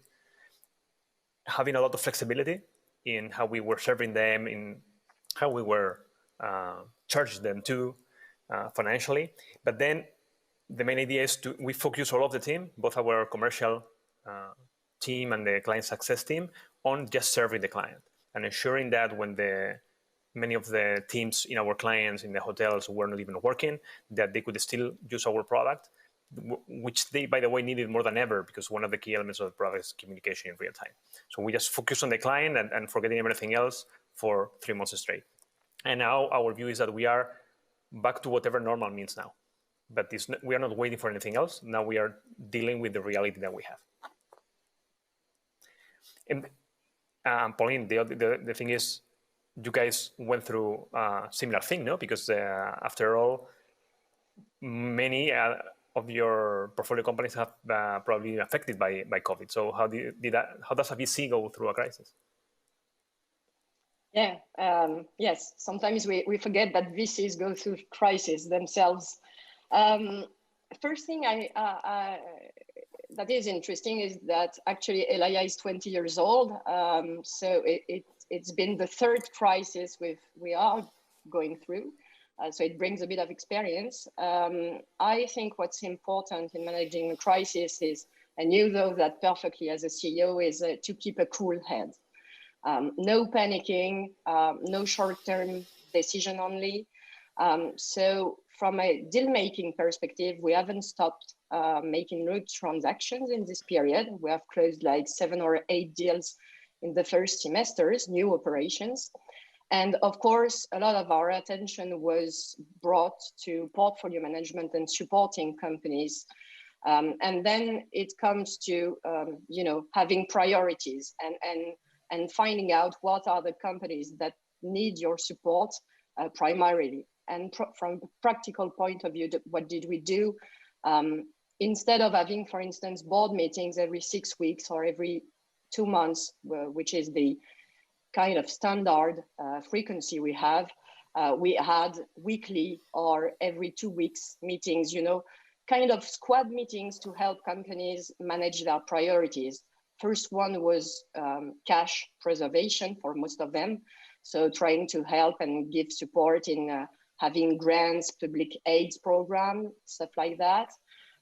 having a lot of flexibility in how we were serving them, in how we were charging them too financially. But then the main idea is we focus all of the team, both our commercial team and the client success team, on just serving the client and ensuring that when many of the teams in our clients in the hotels were not even working, that they could still use our product, which they, by the way, needed more than ever, because one of the key elements of the product is communication in real time. So we just focus on the client and forgetting everything else for 3 months straight. And now our view is that we are back to whatever normal means now. But we are not waiting for anything else. Now we are dealing with the reality that we have. And Pauline, the thing is, you guys went through a similar thing, no? Because after all, many of your portfolio companies have probably been affected by COVID. So how does a VC go through a crisis? Yes, sometimes we forget that VCs go through crises themselves. First thing that is interesting is that actually Elia is 20 years old. So it's been the third crisis we are going through. So it brings a bit of experience. I think what's important in managing a crisis is, and you know that perfectly as a CEO, is to keep a cool head. No panicking, no short-term decision only. So from a deal-making perspective, we haven't stopped making new transactions in this period. We have closed like 7 or 8 deals in the first semesters, new operations. And of course, a lot of our attention was brought to portfolio management and supporting companies. And then it comes to, having priorities and finding out what are the companies that need your support primarily. And from a practical point of view, what did we do? Instead of having, for instance, board meetings every 6 weeks or every 2 months, which is the kind of standard frequency we have, we had weekly or every 2 weeks meetings, kind of squad meetings to help companies manage their priorities. First one was cash preservation for most of them. So trying to help and give support in having grants, public aids program, stuff like that.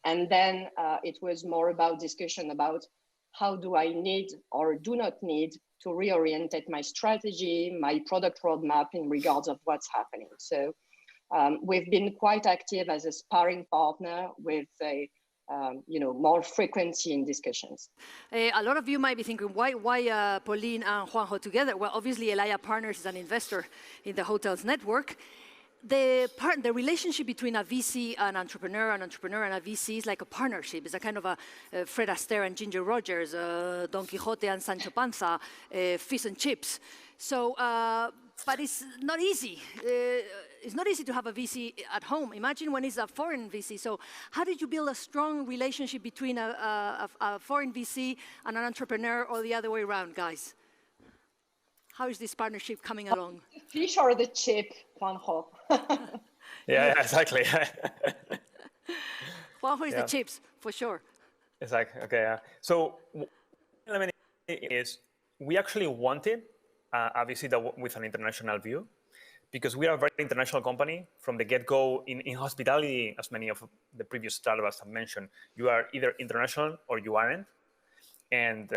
And then it was more about discussion about how do I need or do not need to reorientate my strategy, my product roadmap in regards of what's happening. So we've been quite active as a sparring partner with a more frequency in discussions. A lot of you might be thinking, why Pauline and Juanjo together? Well, obviously, Elaya Partners is an investor in the hotels network. The relationship between a VC and an entrepreneur and a VC is like a partnership. It's a kind of a Fred Astaire and Ginger Rogers, Don Quixote and Sancho Panza, fish and chips. So, but it's not easy. It's not easy to have a VC at home. Imagine when it's a foreign VC. So how did you build a strong relationship between a foreign VC and an entrepreneur, or the other way around, guys? How is this partnership coming along? The fish or the chip, Juanjo? Yeah, exactly. Juanjo is the chips, for sure. Exactly, okay. So, element is we actually wanted a VC with an international view, because we are a very international company from the get-go. In hospitality, as many of the previous startups have mentioned, you are either international or you aren't. And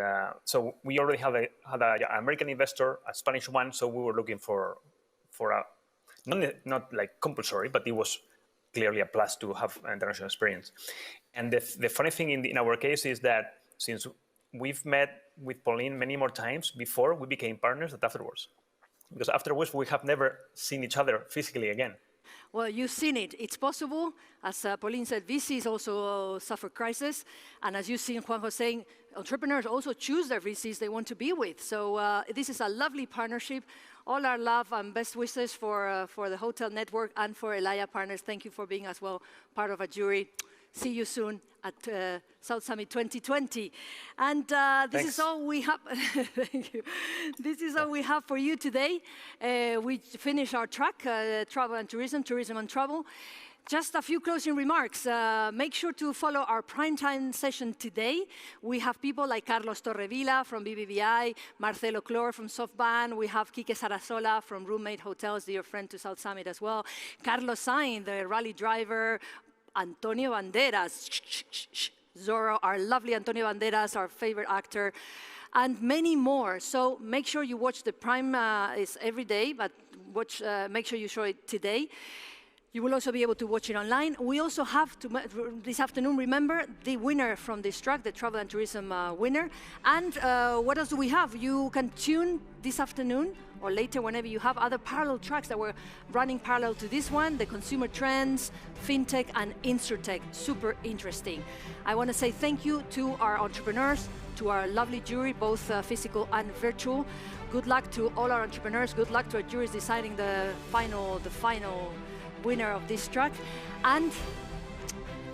so we already had an American investor, a Spanish one, so we were looking for a, not like compulsory, but it was clearly a plus to have an international experience. And the funny thing in our case is that since we've met with Pauline many more times before we became partners than afterwards. Because afterwards, we have never seen each other physically again. Well, you've seen it. It's possible. As Pauline said, VCs also suffer crisis. And as you've seen Juanjo saying, entrepreneurs also choose their VCs they want to be with. So this is a lovely partnership. All our love and best wishes for the hotel network and for Elaya Partners. Thank you for being as well part of a jury. See you soon at South Summit 2020. And this is all we have. Thank you. This is all we have for you today. We finish our track, travel and tourism, tourism and travel. Just a few closing remarks. Make sure to follow our primetime session today. We have people like Carlos Torrevila from BBVI, Marcelo Clor from SoftBank. We have Quique Sarasola from Roommate Hotels, dear friend to South Summit as well. Carlos Sainz, the rally driver. Antonio Banderas, Zorro, our lovely Antonio Banderas, our favorite actor, and many more. So make sure you watch the Prime, is every day, but make sure you show it today. You will also be able to watch it online. We also have, this afternoon, remember, the winner from this track, the travel and tourism winner. And what else do we have? You can tune this afternoon or later whenever you have other parallel tracks that were running parallel to this one, the consumer trends, fintech, and insurtech. Super interesting. I want to say thank you to our entrepreneurs, to our lovely jury, both physical and virtual. Good luck to all our entrepreneurs. Good luck to our juries deciding the final winner of this track. And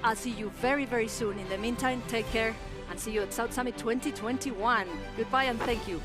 I'll see you very, very soon. In the meantime, take care and see you at South Summit 2021. Goodbye and thank you.